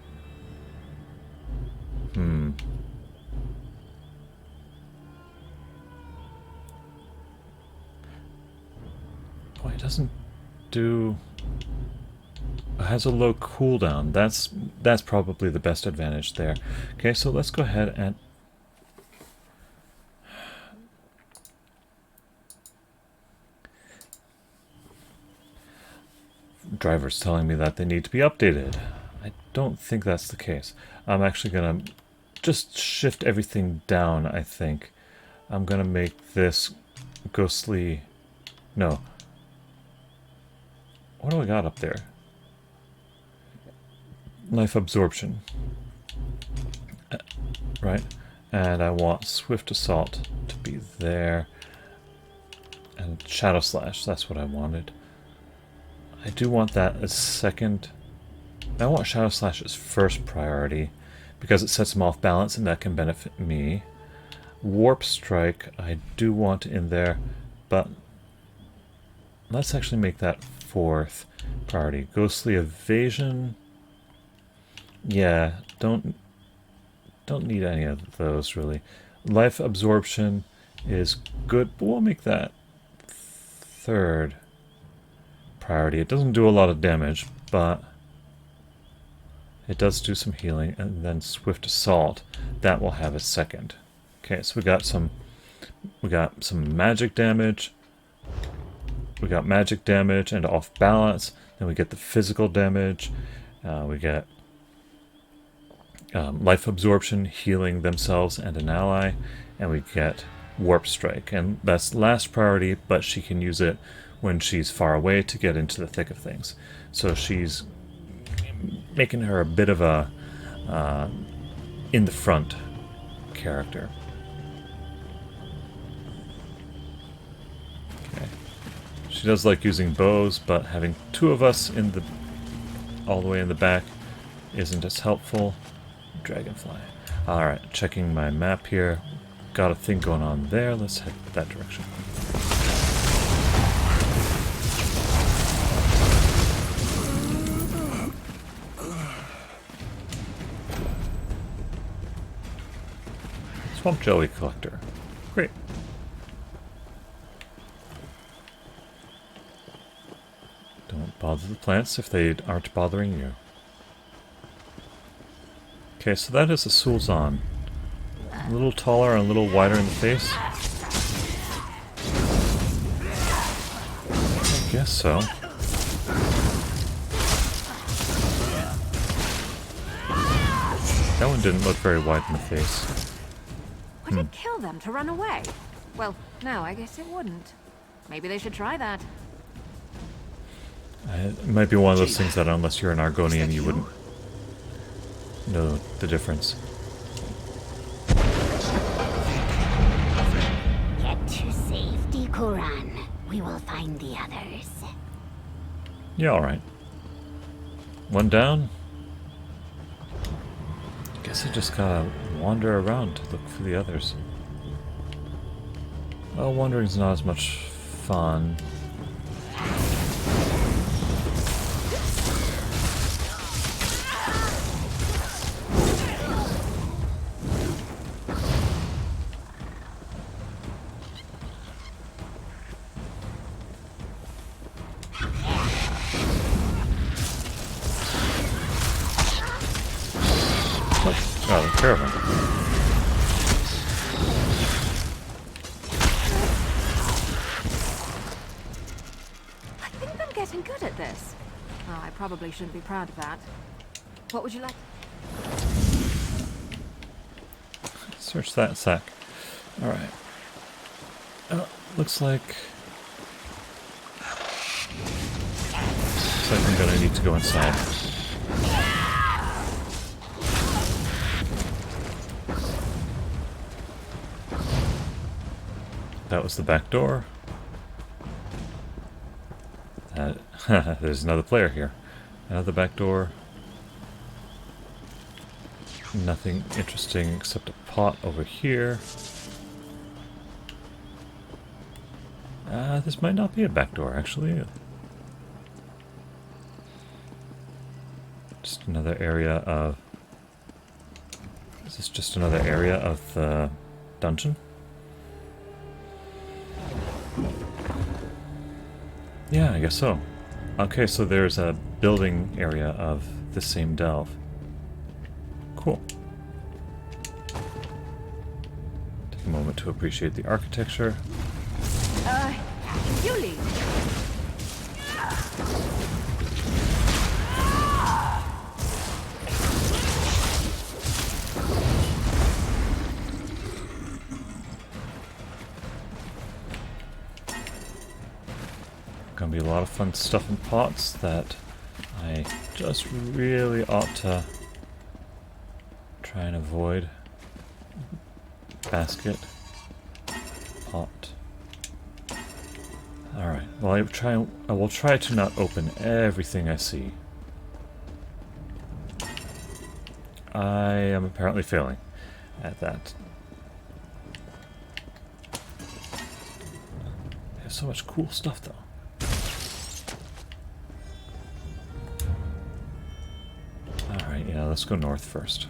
Boy, it doesn't do... It has a low cooldown. That's probably the best advantage there. Okay, so let's go ahead and... Driver's telling me that they need to be updated. I don't think that's the case. I'm actually gonna just shift everything down, I think. I'm gonna make this ghostly... No. What do I got up there? Life Absorption. Right? And I want Swift Assault to be there. And Shadow Slash, that's what I wanted. I do want that as second. I want Shadow Slash as first priority because it sets him off balance and that can benefit me. Warp Strike I do want in there, but let's actually make that fourth priority. Ghostly Evasion. Yeah, don't need any of those really. Life Absorption is good, but we'll make that third priority. It doesn't do a lot of damage, but it does do some healing. And then Swift Assault, that will have a second. Okay, so we got some magic damage. We got magic damage and off balance. Then we get the physical damage. We get Life Absorption, healing themselves and an ally, and we get Warp Strike. And that's last priority, but she can use it when she's far away to get into the thick of things. So she's making her a bit of a in the front character. Okay. She does like using bows, but having two of us in the all the way in the back isn't as helpful. Dragonfly. Alright, checking my map here. Got a thing going on there. Let's head that direction. Swamp jelly collector. Great. Don't bother the plants if they aren't bothering you. Okay, so that is a Sul Xan. A little taller and a little wider in the face. I guess so. That one didn't look very wide in the face. Would it kill them to run away? Well, no, I guess it wouldn't. Maybe they should try that. It might be one of those things that unless you're an Argonian, you wouldn't know the difference. Get to safety, Quran. We will find the others. Yeah, alright. One down. Guess I just gotta wander around to look for the others. Well, wandering's not as much fun. Oh, the pair of them. I think I'm getting good at this. Oh, I probably shouldn't be proud of that. What would you like? Search that sack. Alright. Looks like I'm gonna need to go inside. That was the back door. There's another player here. Another back door. Nothing interesting except a pot over here. This might not be a back door, actually. Just another area of... Is this just another area of the dungeon? Yeah, I guess so. Okay, so there's a building area of the same delve. Cool. Take a moment to appreciate the architecture. You lead. Gonna be a lot of fun stuff in pots that I just really ought to try and avoid. Basket. Pot. Alright, well I will try to not open everything I see. I am apparently failing at that. There's so much cool stuff though. Alright, yeah, let's go north first.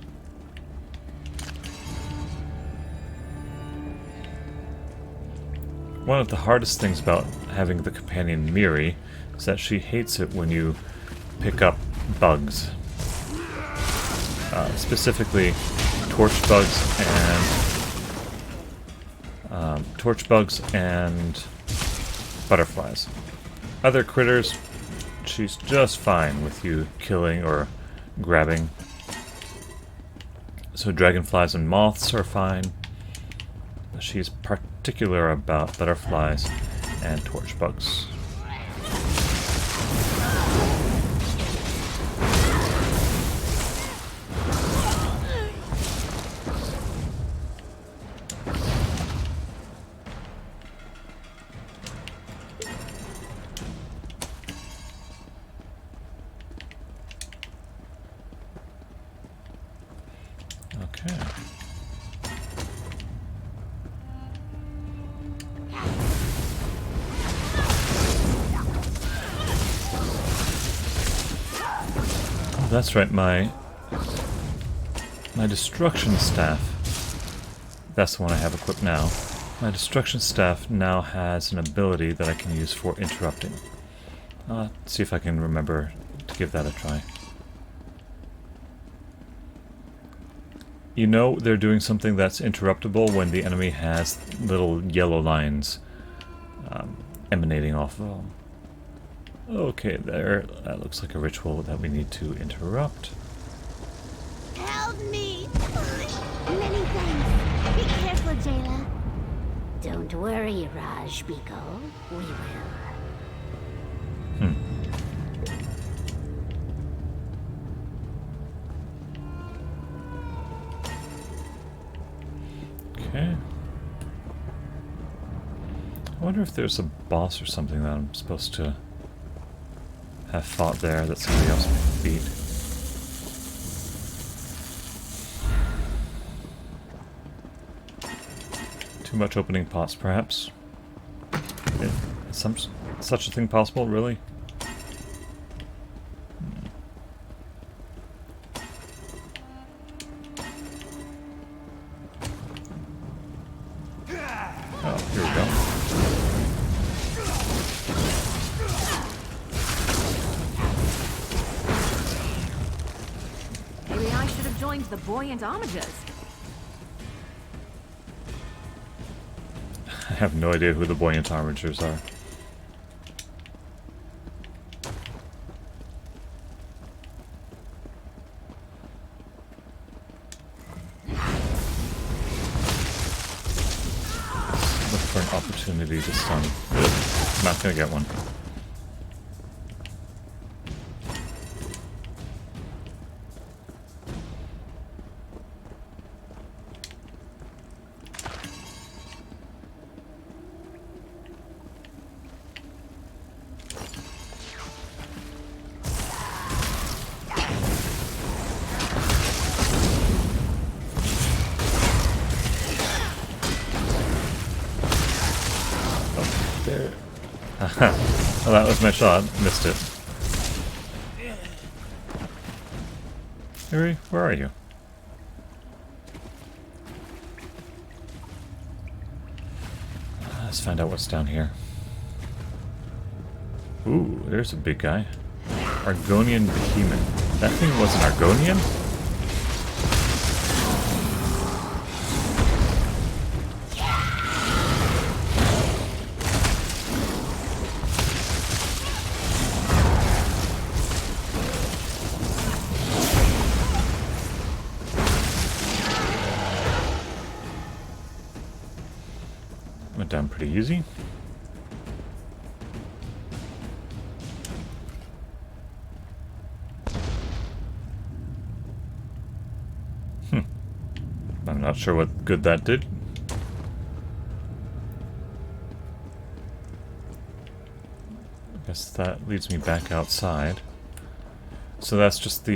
One of the hardest things about having the companion Miri is that she hates it when you pick up bugs. Specifically, torch bugs and butterflies. Other critters, she's just fine with you killing or grabbing. So dragonflies and moths are fine. But she's particular about butterflies and torch bugs. Okay. Oh, that's right, my destruction staff. That's the one I have equipped now. My destruction staff now has an ability that I can use for interrupting. See if I can remember to give that a try. You know they're doing something that's interruptible when the enemy has little yellow lines emanating off of them. Okay, there. That looks like a ritual that we need to interrupt. Help me! Many thanks. Be careful, Jayla. Don't worry, Raj Biko. We will. Okay. I wonder if there's a boss or something that I'm supposed to have fought there that somebody else beat. Too much opening pots, perhaps? Is such a thing possible, really? Oh, here we go. Maybe I should have joined the buoyant armigers. I have no idea who the buoyant armigers are. Look for an opportunity to stun. I'm not gonna get one. There. Well, that was my shot. Missed it. Yuri, where are you? Let's find out what's down here. Ooh, there's a big guy. Argonian behemoth. That thing was an Argonian? Went down pretty easy. I'm not sure what good that did. I guess that leads me back outside. So that's just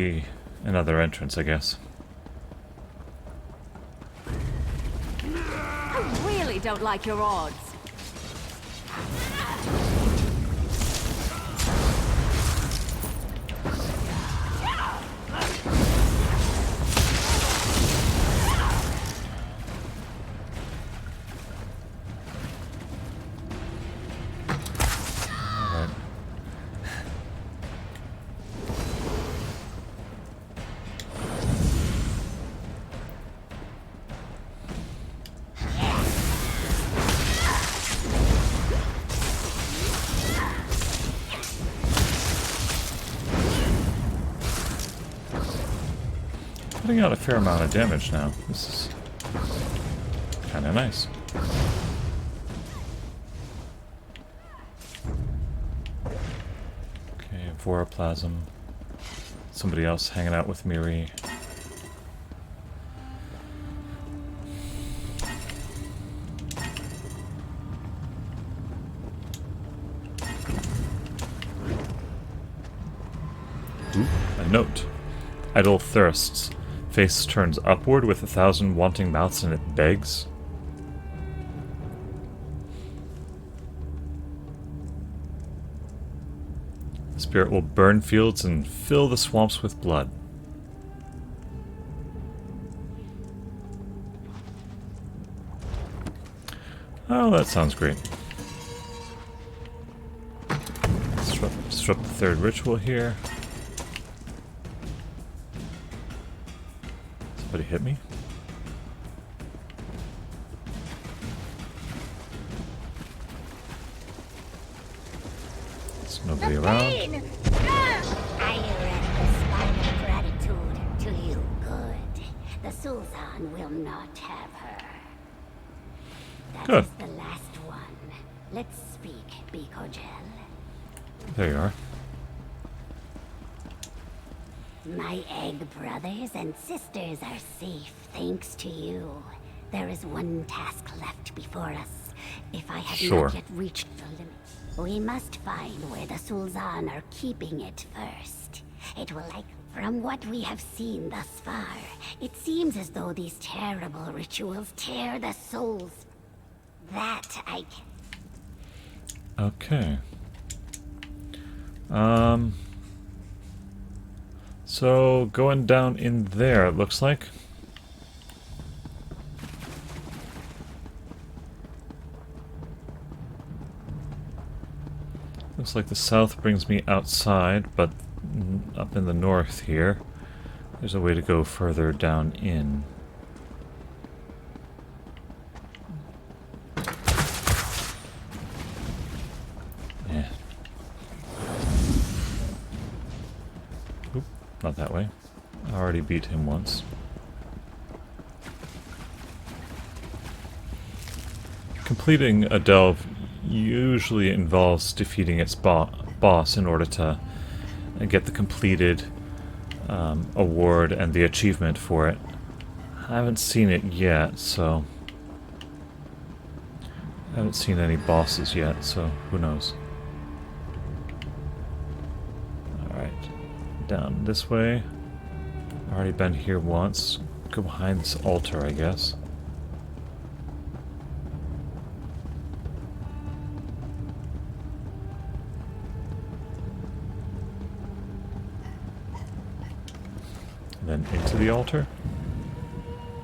another entrance, I guess. I really don't like your odds. Alright. Putting out a fair amount of damage now. This is kind of nice. Okay, Voroplasm. Somebody else hanging out with Miri. Ooh, a note. Idle thirsts. Face turns upward with 1,000 wanting mouths and it begs. Spirit will burn fields and fill the swamps with blood. Oh, that sounds great. Disrupt the third ritual here. Somebody hit me? There's nobody around. I read the spine of gratitude to you. Good. The Sul Xan will not have her. That Good. is the last one. Let's speak, Bikojel. There you are. My egg brothers and sisters are safe thanks to you. There is one task left before us. If I have Sure. not yet reached the limit, we must find where the Sul Xan are keeping it first. It will from what we have seen thus far, it seems as though these terrible rituals tear the souls. That I can... Okay. So going down in there, it looks like. Looks like the south brings me outside, but up in the north here, there's a way to go further down in. Yeah. Oop, not that way. I already beat him once. Completing a delve usually involves defeating its boss in order to get the completed award and the achievement for it. I haven't seen it yet, so... I haven't seen any bosses yet, so who knows. Alright, down this way. Already been here once. Go behind this altar, I guess. Then into the altar?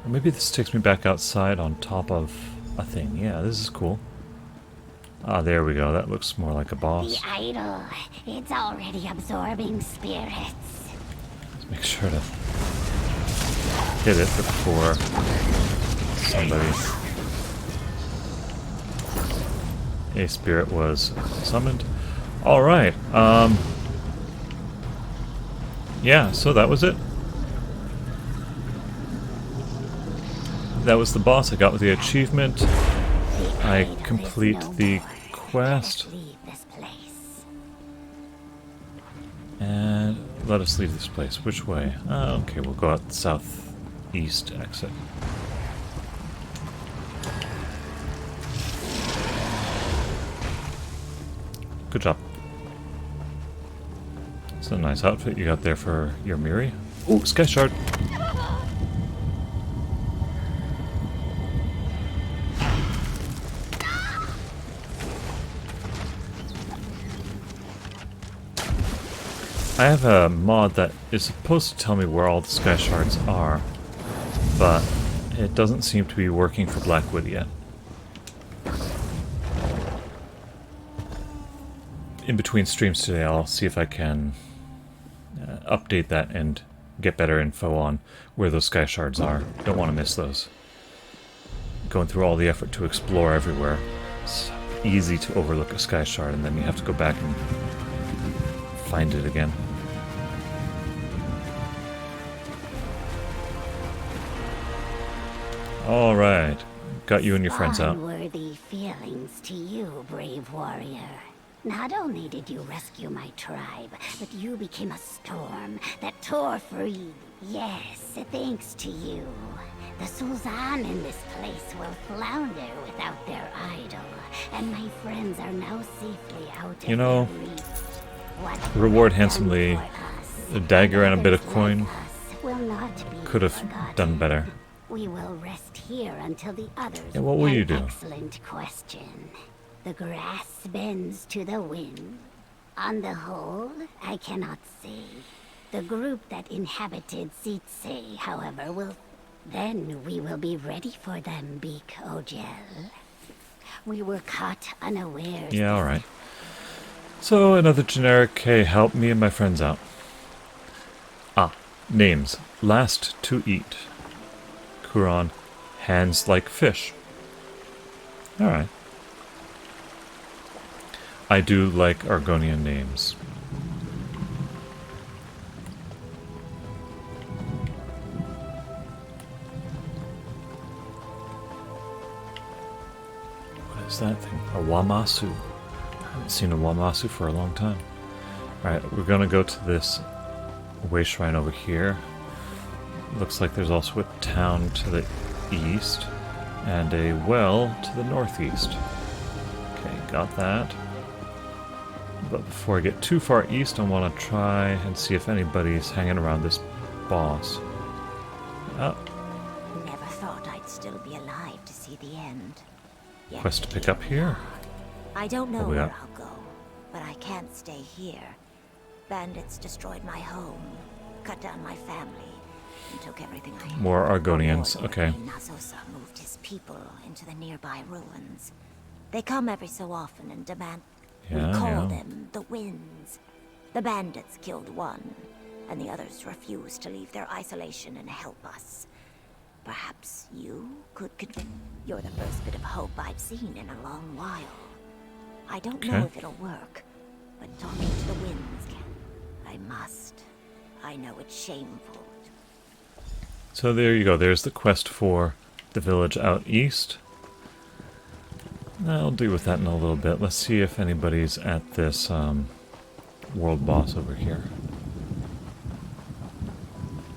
Or maybe this takes me back outside on top of a thing. Yeah, this is cool. Ah, there we go. That looks more like a boss. The idol, it's already absorbing spirits. Let's make sure to hit it before somebody... A spirit was summoned. Alright, yeah, so that was it. That was the boss. I got the achievement. I complete the quest. And let us leave this place. Which way? Okay, we'll go out the southeast exit. Good job. It's a nice outfit you got there for your Miri. Ooh, Sky Shard! I have a mod that is supposed to tell me where all the Sky Shards are, but it doesn't seem to be working for Blackwood yet. In between streams today, I'll see if I can update that and get better info on where those Sky Shards are. Don't want to miss those. Going through all the effort to explore everywhere, it's easy to overlook a Sky Shard and then you have to go back and find it again. Alright, got you and your friends out. Unworthy feelings to you, brave warrior. Not only did you rescue my tribe, but you became a storm that tore free. Yes, thanks to you. The Sul Xan in this place will flounder without their idol, and my friends are now safely out of their reach. What reward handsomely for us, a dagger and a bit of others coin. like us will not be could have forgotten. done better. We will rest here until the others. Yeah, what will you do? Excellent question. The grass bends to the wind. On the whole, I cannot say. The group that inhabited Sitse, however, will... Then we will be ready for them, Beak Ojel. We were caught unawares. Yeah, alright. So, another generic, hey, help me and my friends out. Ah, names. Last to eat. Kuran, hands like fish. Alright. I do like Argonian names. What is that thing? A Wamasu. I haven't seen a Wamasu for a long time. Alright, we're gonna go to this way shrine over here. Looks like there's also a town to the east and a well to the northeast. Okay, got that. But before I get too far east, I want to try and see if anybody's hanging around this boss. Oh, Never thought I'd still be alive to see the end. Yet quest to pick up here. I don't know What we where got? I'll go, but I can't stay here. Bandits destroyed my home, cut down my family, and took everything I had. More Argonians, Warlord okay. Nazosa moved his people into the nearby ruins. They come every so often and demand Yeah, we call yeah. them the Winds. The bandits killed one, and the others refused to leave their isolation and help us. Perhaps you could You're the first bit of hope I've seen in a long while. I don't know Okay. if it'll work, but talking to the Winds can. I must. I know it's shameful. So there you go. There's the quest for the village out east. I'll deal with that in a little bit. Let's see if anybody's at this world boss over here.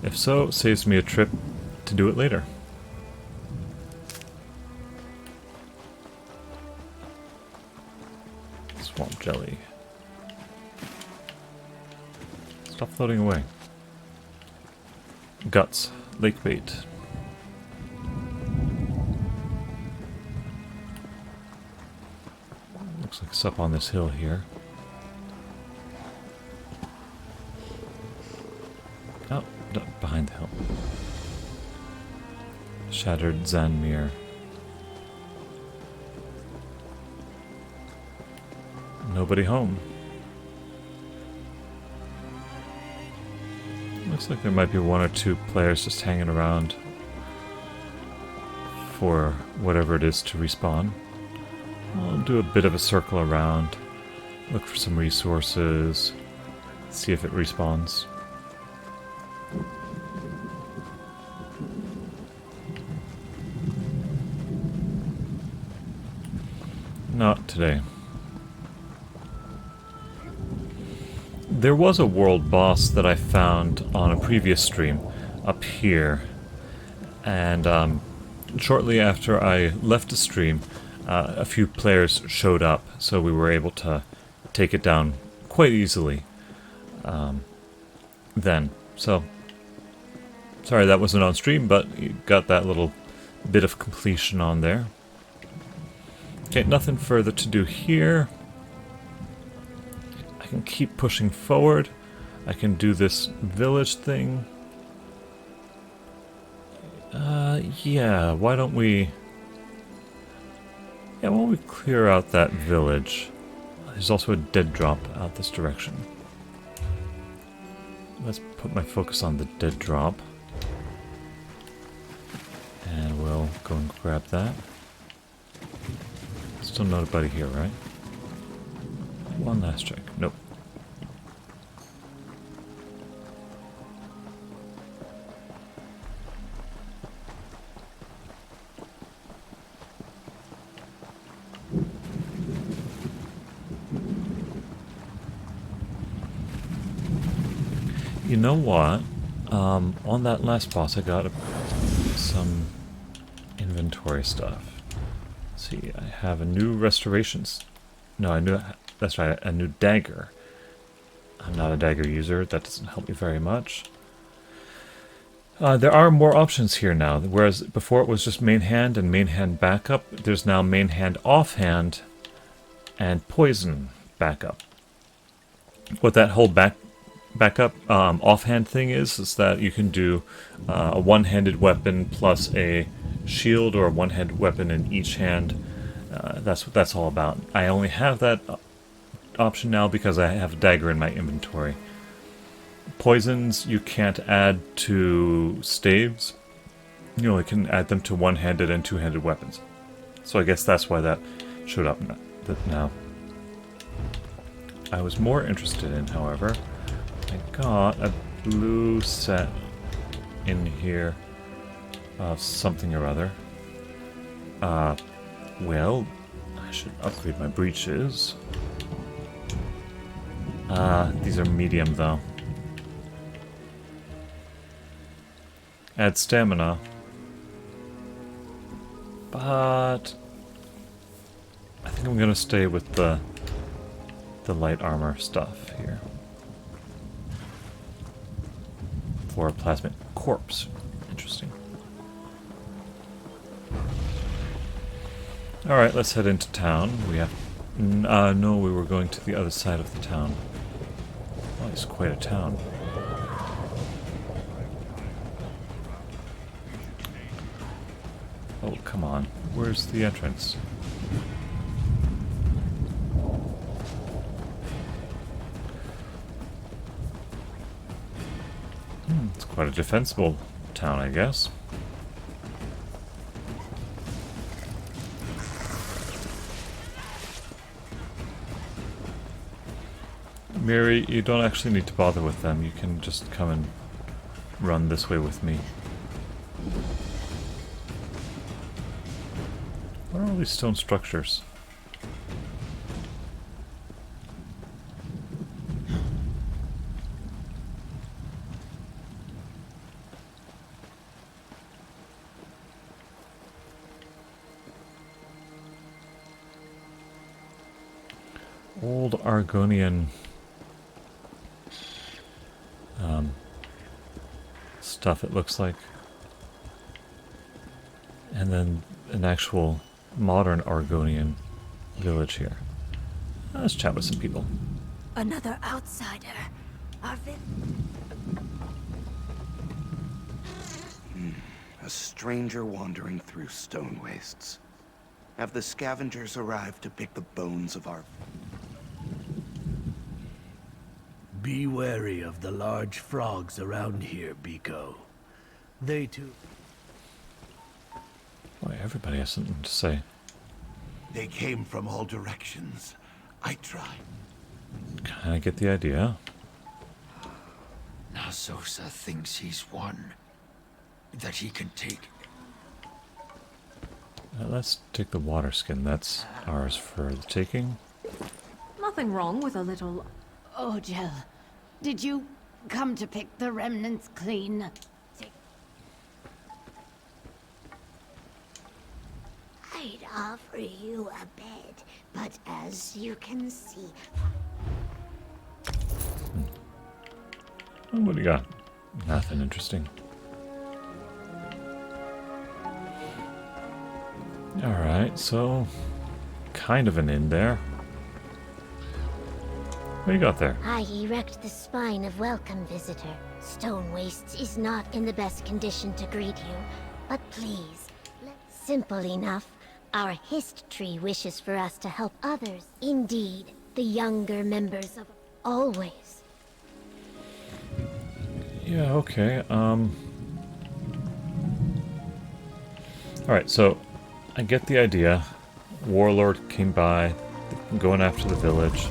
If so, it saves me a trip to do it later. Swamp jelly. Stop floating away. Guts. Lake bait. Looks like it's up on this hill here. Oh, behind the hill. Shattered Zanmir. Nobody home. Looks like there might be one or two players just hanging around for whatever it is to respawn. I'll do a bit of a circle around, look for some resources, see if it respawns. Not today. There was a world boss that I found on a previous stream up here, and shortly after I left the stream, a few players showed up, so we were able to take it down quite easily then. So, sorry that wasn't on stream, but you got that little bit of completion on there. Okay, nothing further to do here. I can keep pushing forward. I can do this village thing. Yeah, why don't we... Yeah, why don't we clear out that village? There's also a dead drop out this direction. Let's put my focus on the dead drop. And we'll go and grab that. Still nobody here, right? One last check. Nope. You know what? On that last boss, I got some inventory stuff. Let's see, I have a new restorations. No, that's right, a new dagger. I'm not a dagger user. That doesn't help me very much. There are more options here now, whereas before it was just main hand and main hand backup. There's now main hand offhand and poison backup. What that whole backup offhand thing is that you can do a one-handed weapon plus a shield or a one-handed weapon in each hand. That's what that's all about. I only have that option now because I have a dagger in my inventory. Poisons you can't add to staves. You only can add them to one-handed and two-handed weapons. So I guess that's why that showed up now. I was more interested in, however, I got a blue set in here of something or other. Well, I should upgrade my breeches. These are medium though. Add stamina. But I think I'm gonna stay with the light armor stuff here. For a plasmic corpse. Interesting. Alright, let's head into town. We have... no, we were going to the other side of the town. Well, it's quite a town. Oh, come on. Where's the entrance? It's quite a defensible town, I guess. Mary, you don't actually need to bother with them. You can just come and run this way with me. What are all these stone structures? Old argonian stuff, it looks like. And then an actual modern argonian village here. Let's chat with some people. Another outsider. A stranger wandering through stone wastes. Have the scavengers arrived to pick the bones of our... Be wary of the large frogs around here, Biko. They too... Boy, everybody has something to say. They came from all directions. I tried. Kinda get the idea. Nasosa thinks he's won. That he can take... Let's take the water skin. That's ours for the taking. Nothing wrong with a little... Oh, Jill, did you come to pick the remnants clean? I'd offer you a bed, but as you can see... Oh, what do you got? Nothing interesting. Alright, so... kind of an inn there. What do you got there? I erect the spine of welcome, visitor. Stone Wastes is not in the best condition to greet you, but please, simple enough. Our history wishes for us to help others. Indeed, the younger members of... Always. Yeah, okay, Alright, so... I get the idea. Warlord came by, going after the village.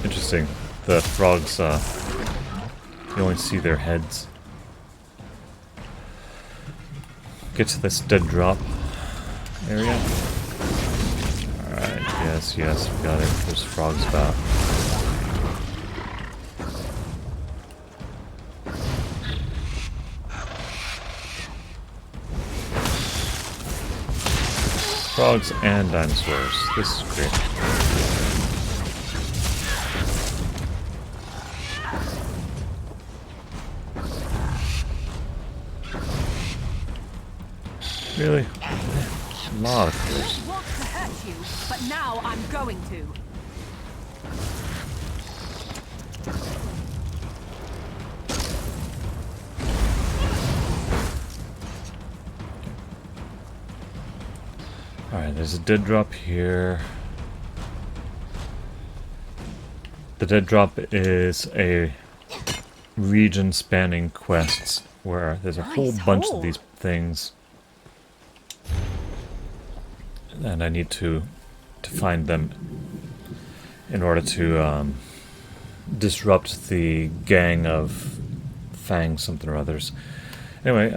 Interesting. The frogs, you only see their heads. Get to this dead drop area. Alright, yes, we got it. There's frogs about. Frogs and dinosaurs. This is great. Really? A lot of kills. I want to hurt you, but now I'm going to. Alright, there's a dead drop here. The dead drop is a region-spanning quests where there's a whole bunch of these things. And I need to find them in order to disrupt the gang of Fang something or others. Anyway,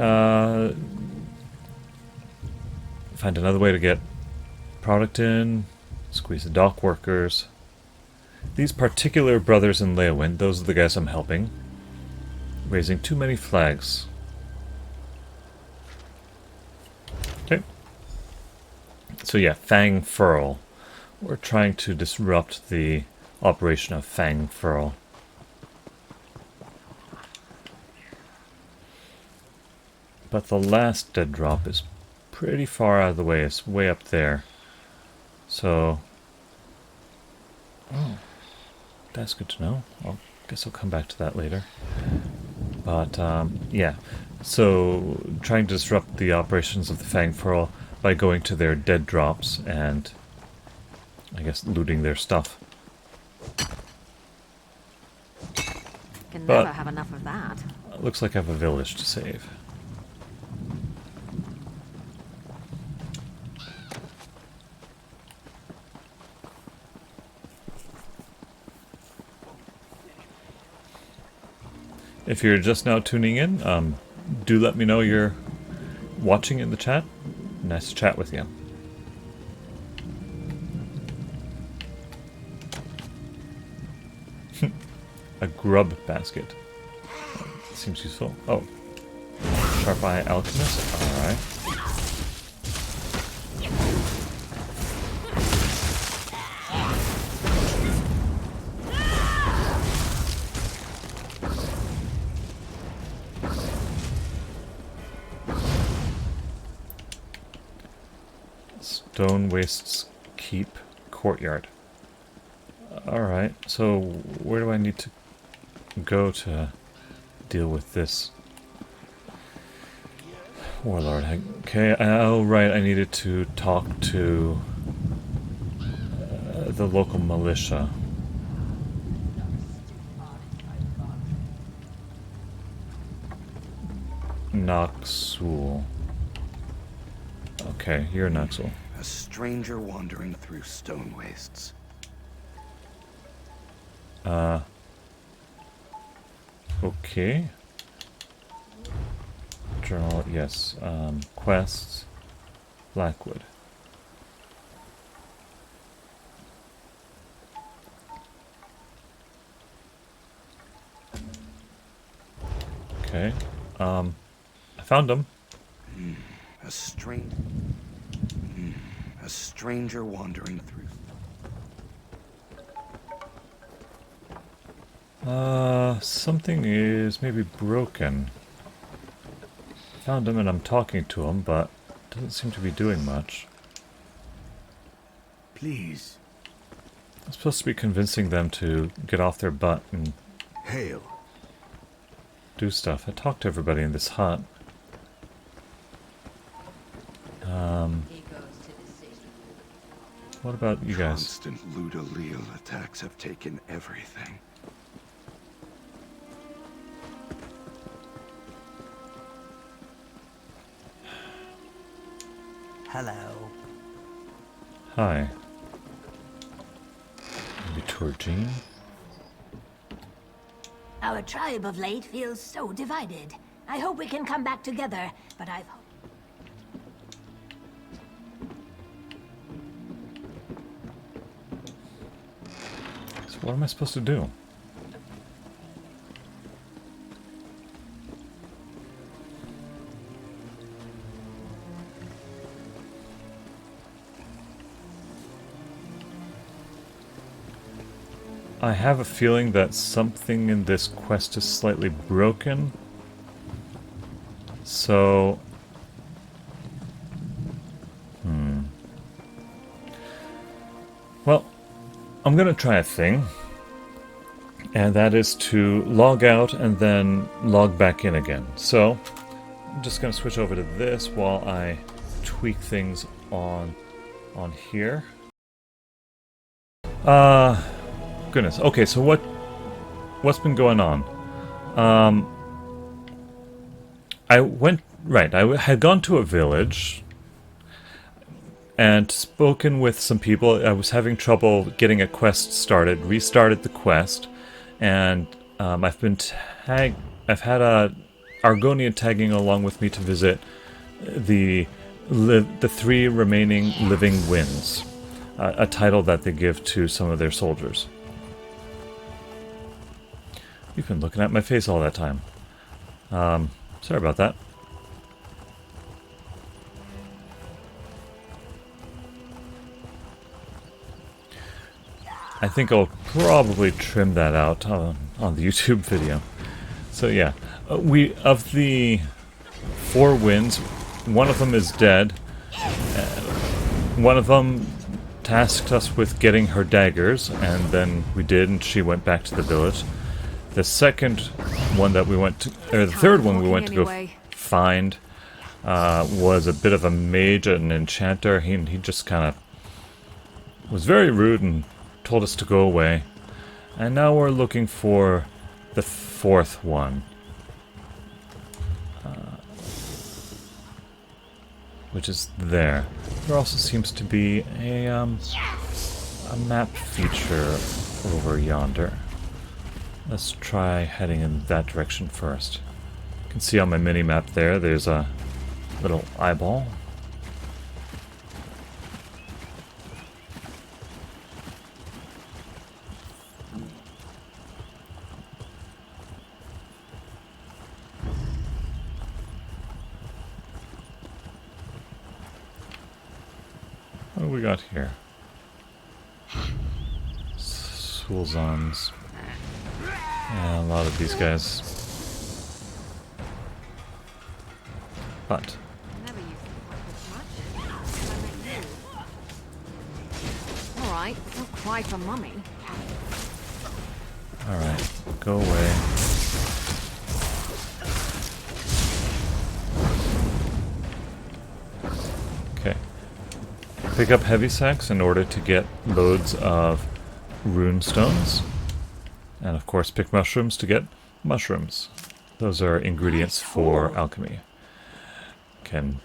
find another way to get product in, squeeze the dock workers. These particular brothers in Leawind, those are the guys I'm helping. Raising too many flags. Okay. So yeah, Fang Furl. We're trying to disrupt the operation of Fang Furl. But the last dead drop is pretty far out of the way. It's way up there. So... Oh, that's good to know. I guess I'll come back to that later. But, yeah. So, trying to disrupt the operations of the Fang Furl by going to their dead drops and, I guess, looting their stuff. Can But never have enough of that. Looks like I have a village to save. If you're just now tuning in, do let me know you're watching in the chat. Nice to chat with you. A grub basket. Seems useful. Oh. Sharp Eye Alchemist. Alright. Stone Wastes Keep Courtyard. Alright, so where do I need to go to deal with this warlord? Okay, oh right, I needed to talk to the local militia. Noxul. Okay, you're Noxul. A stranger wandering through stone wastes. Okay. Journal, yes. Quests. Blackwood. Okay. I found him. A stranger wandering through. Something is maybe broken. Found him and I'm talking to him, but doesn't seem to be doing much. Please. I'm supposed to be convincing them to get off their butt and Hail. do stuff. I talked to everybody in this hut. What about you guys? Constant Ludoleel attacks have taken everything. Hello. Hi. Detour Jean. Our tribe of late feels so divided. I hope we can come back together, but I've... So what am I supposed to do? I have a feeling that something in this quest is slightly broken. So I'm going to try a thing, and that is to log out and then log back in again. So I'm just going to switch over to this while I tweak things on here. Goodness. Okay, so what's been going on? I had gone to a village and spoken with some people. I was having trouble getting a quest started, restarted the quest, and I've had a Argonian tagging along with me to visit the 3 remaining living winds, a title that they give to some of their soldiers. You've been looking at my face all that time. Sorry about that. I think I'll probably trim that out on the YouTube video. So yeah, of the 4 winds, one of them is dead. One of them tasked us with getting her daggers, and then we did, and she went back to the village. The second one that we went to, or the third one we went to go find, was a bit of a mage and an enchanter. He just kind of was very rude and told us to go away. And now we're looking for the 4th one, which is there. There also seems to be a map feature over yonder. Let's try heading in that direction first. You can see on my mini-map there's a little eyeball. What do we got here? Sul Xans. Yeah, a lot of these guys. But Alright, don't cry for mummy. alright, go away. Okay. Pick up heavy sacks in order to get loads of rune stones. And of course pick mushrooms to get mushrooms. Those are ingredients for alchemy. Can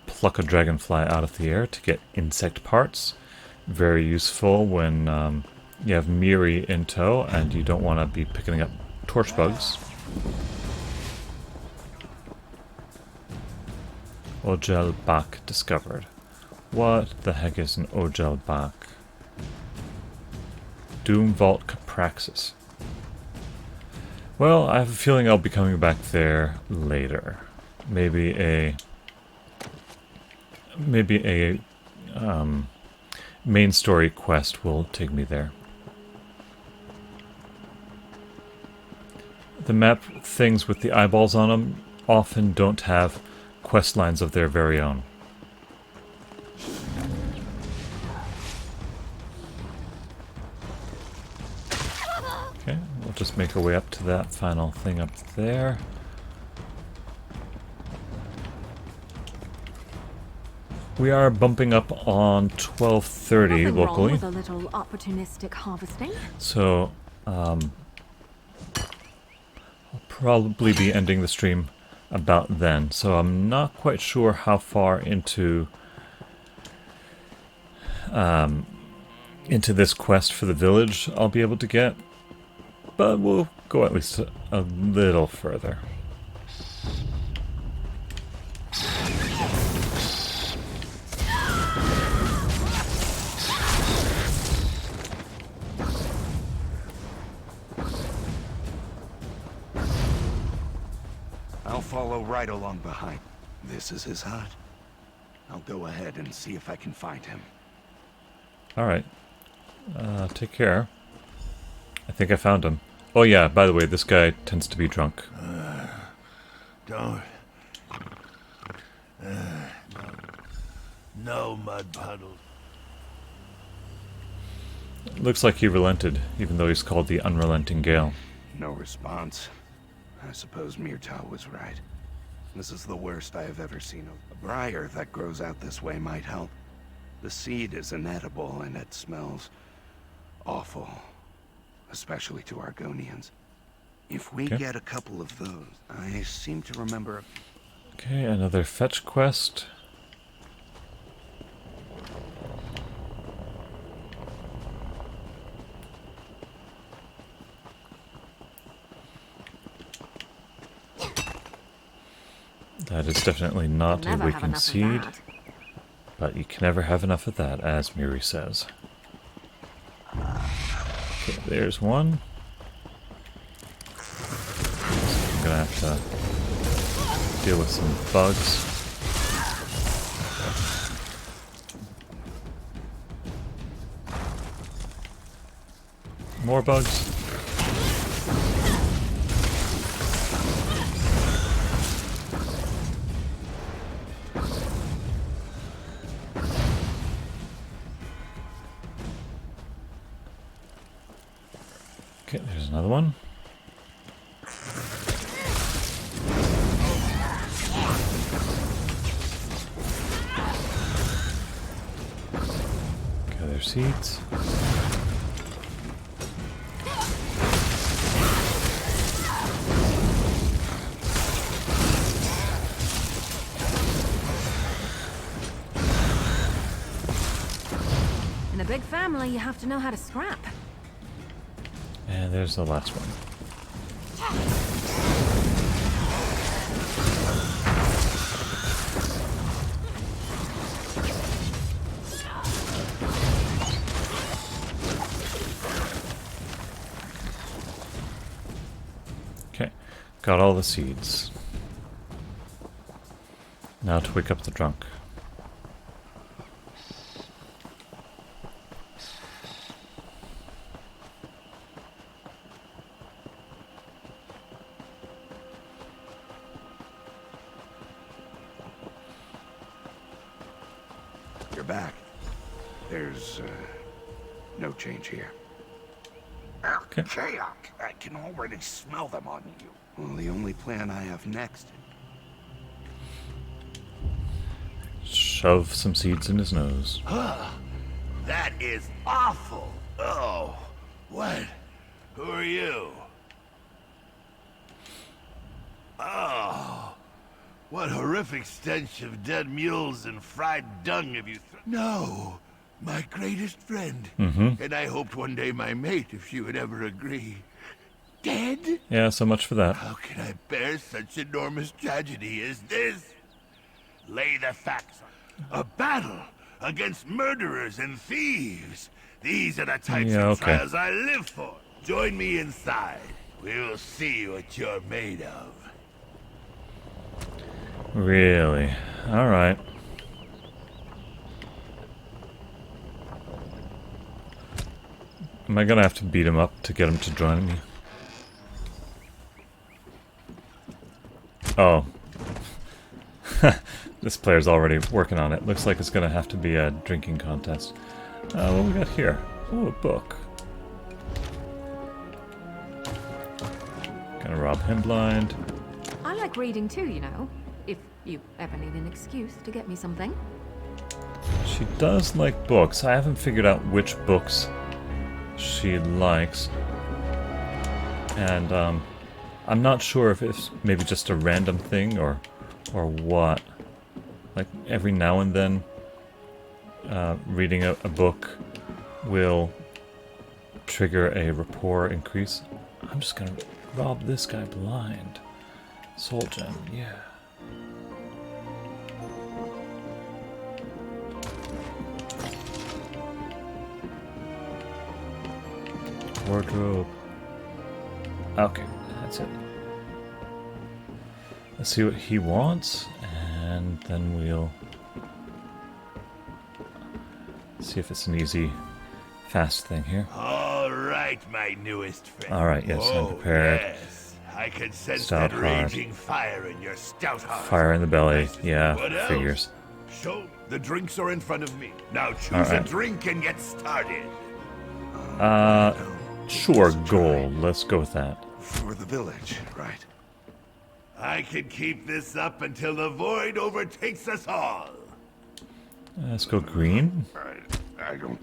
pluck a dragonfly out of the air to get insect parts. Very useful when you have Miri in tow and you don't want to be picking up torch bugs. Ogel Bak discovered. What the heck is an Ogel Bak? Doom Vault Capraxis. Well, I have a feeling I'll be coming back there later. Maybe a main story quest will take me there. The map things with the eyeballs on them often don't have quest lines of their very own. Okay, we'll just make our way up to that final thing up there. We are bumping up on 12:30 Nothing locally. wrong with a little opportunistic harvesting. So, I'll probably be ending the stream about then. So I'm not quite sure how far into this quest for the village I'll be able to get, but we'll go at least a little further. I'll follow right along behind. This is his hut. I'll go ahead and see if I can find him. Alright. Take care. I think I found him. Oh yeah, by the way, this guy tends to be drunk. Don't. No mud puddles. Looks like he relented, even though he's called the Unrelenting Gale. No response. I suppose Myrtal was right. This is the worst I have ever seen. A briar that grows out this way might help. The seed is inedible and it smells awful. Especially to Argonians. If we get a couple of those, I seem to remember... Okay, another fetch quest. That is definitely not a weakened seed, but you can never have enough of that, as Miri says. Okay, there's one. I'm gonna have to deal with some bugs. More bugs. Okay, there's another one. Okay, there's seeds. In a big family, you have to know how to scrap. And there's the last one. Okay, got all the seeds. Now to wake up the drunk. You're back. There's, no change here. Archaic! I can already smell them on you. Well, the only plan I have next... Shove some seeds in his nose. That is awful. Oh, what? Who are you? Oh, what horrific stench of dead mules and fried dung have you... No, my greatest friend. And I hoped one day my mate, if she would ever agree. Dead? Yeah, so much for that. How can I bear such enormous tragedy as this? Lay the facts on. A battle against murderers and thieves. These are the types of trials I live for. Join me inside. We'll see what you're made of. Really? Alright. Am I gonna have to beat him up to get him to join me? Oh. This player's already working on it. Looks like it's gonna have to be a drinking contest. What we got here? Oh, a book. Gonna rob him blind. I like reading too, you know. If you ever need an excuse to get me something. She does like books. I haven't figured out which books she likes. And I'm not sure if it's maybe just a random thing or what. Like every now and then reading a book will trigger a rapport increase. I'm just gonna rob this guy blind. Sul Xan, yeah. Wardrobe. Okay, that's it. Let's see what he wants, and then we'll see if it's an easy, fast thing here. All right, my newest friend. All right, yes, I'm prepared. Yes, I can sense Stout that heart. raging fire in your stout heart. Fire in the belly, yeah, What else? figures. So, the drinks are in front of me. Now choose a drink and get started. Sure, gold. Let's go with that. For the village, right? I can keep this up until the void overtakes us all. Let's go green. I don't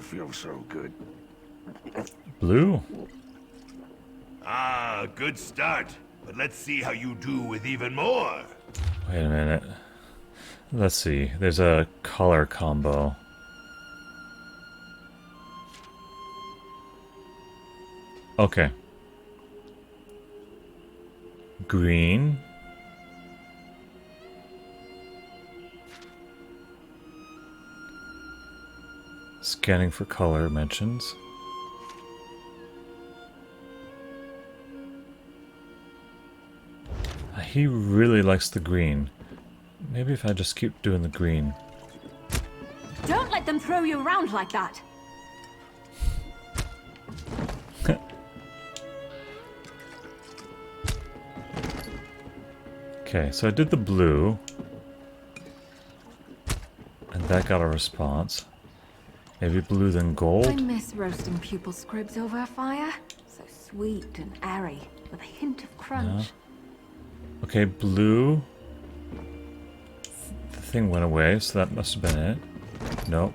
feel so good. Blue. Ah, good start. But let's see how you do with even more. Wait a minute. Let's see. There's a color combo. Okay. Green. Scanning for color mentions. He really likes the green. Maybe if I just keep doing the green. Don't let them throw you around like that. Okay, so I did the blue. And that got a response. Maybe blue then I gold? miss roasting pupil scribs over a fire. So sweet and airy, with a hint of crunch. Okay, blue. The thing went away, so that must have been it. Nope.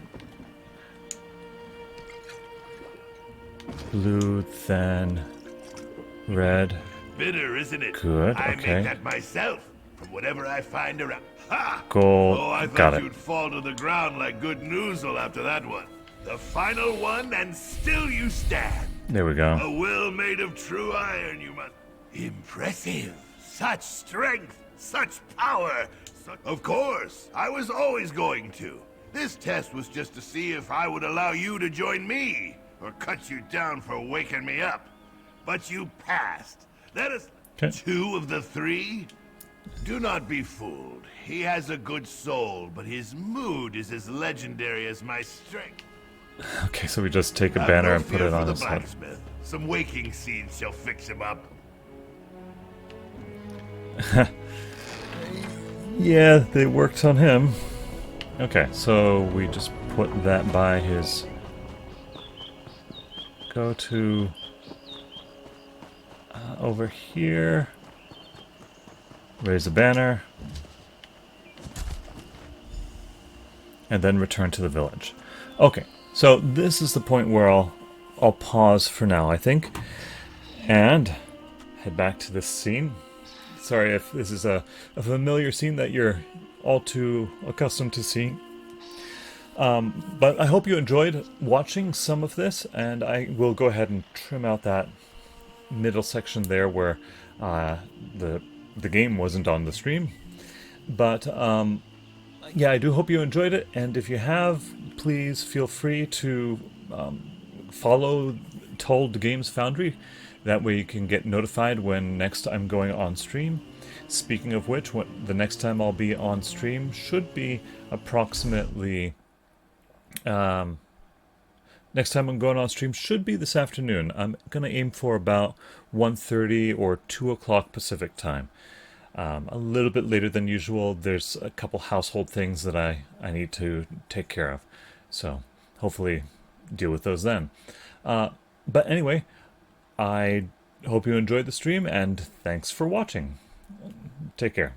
Blue, then red. Bitter, isn't it? Good, I okay. make that myself from whatever I find around. Ha! Gold. Oh, I Got thought it. you'd fall to the ground like good noozle after that one. The final one, and still you stand. There we go. A will made of true iron, you must. Impressive. Such strength, such power. Of course, I was always going to. This test was just to see if I would allow you to join me, or cut you down for waking me up. But you passed. Let us... 2 of the 3? Do not be fooled. He has a good soul, but his mood is as legendary as my strength. Okay, so we just take a banner and put it on his head. Blacksmith. Some waking seeds shall fix him up. Yeah, they worked on him. Okay, so we just put that by his... Go to... over here. Raise a banner. And then return to the village. Okay, so this is the point where I'll pause for now, I think. And head back to this scene. Sorry if this is a familiar scene that you're all too accustomed to seeing. But I hope you enjoyed watching some of this, and I will go ahead and trim out that middle section there where the game wasn't on the stream. But yeah, I do hope you enjoyed it, and if you have, please feel free to follow Told Games Foundry. That way you can get notified when next I'm going on stream. Speaking of which, the next time I'll be on stream should be approximately... next time I'm going on stream should be this afternoon. I'm going to aim for about 1:30 or 2 o'clock Pacific time. A little bit later than usual. There's a couple household things that I need to take care of. So hopefully deal with those then. But anyway, I hope you enjoyed the stream, and thanks for watching. Take care.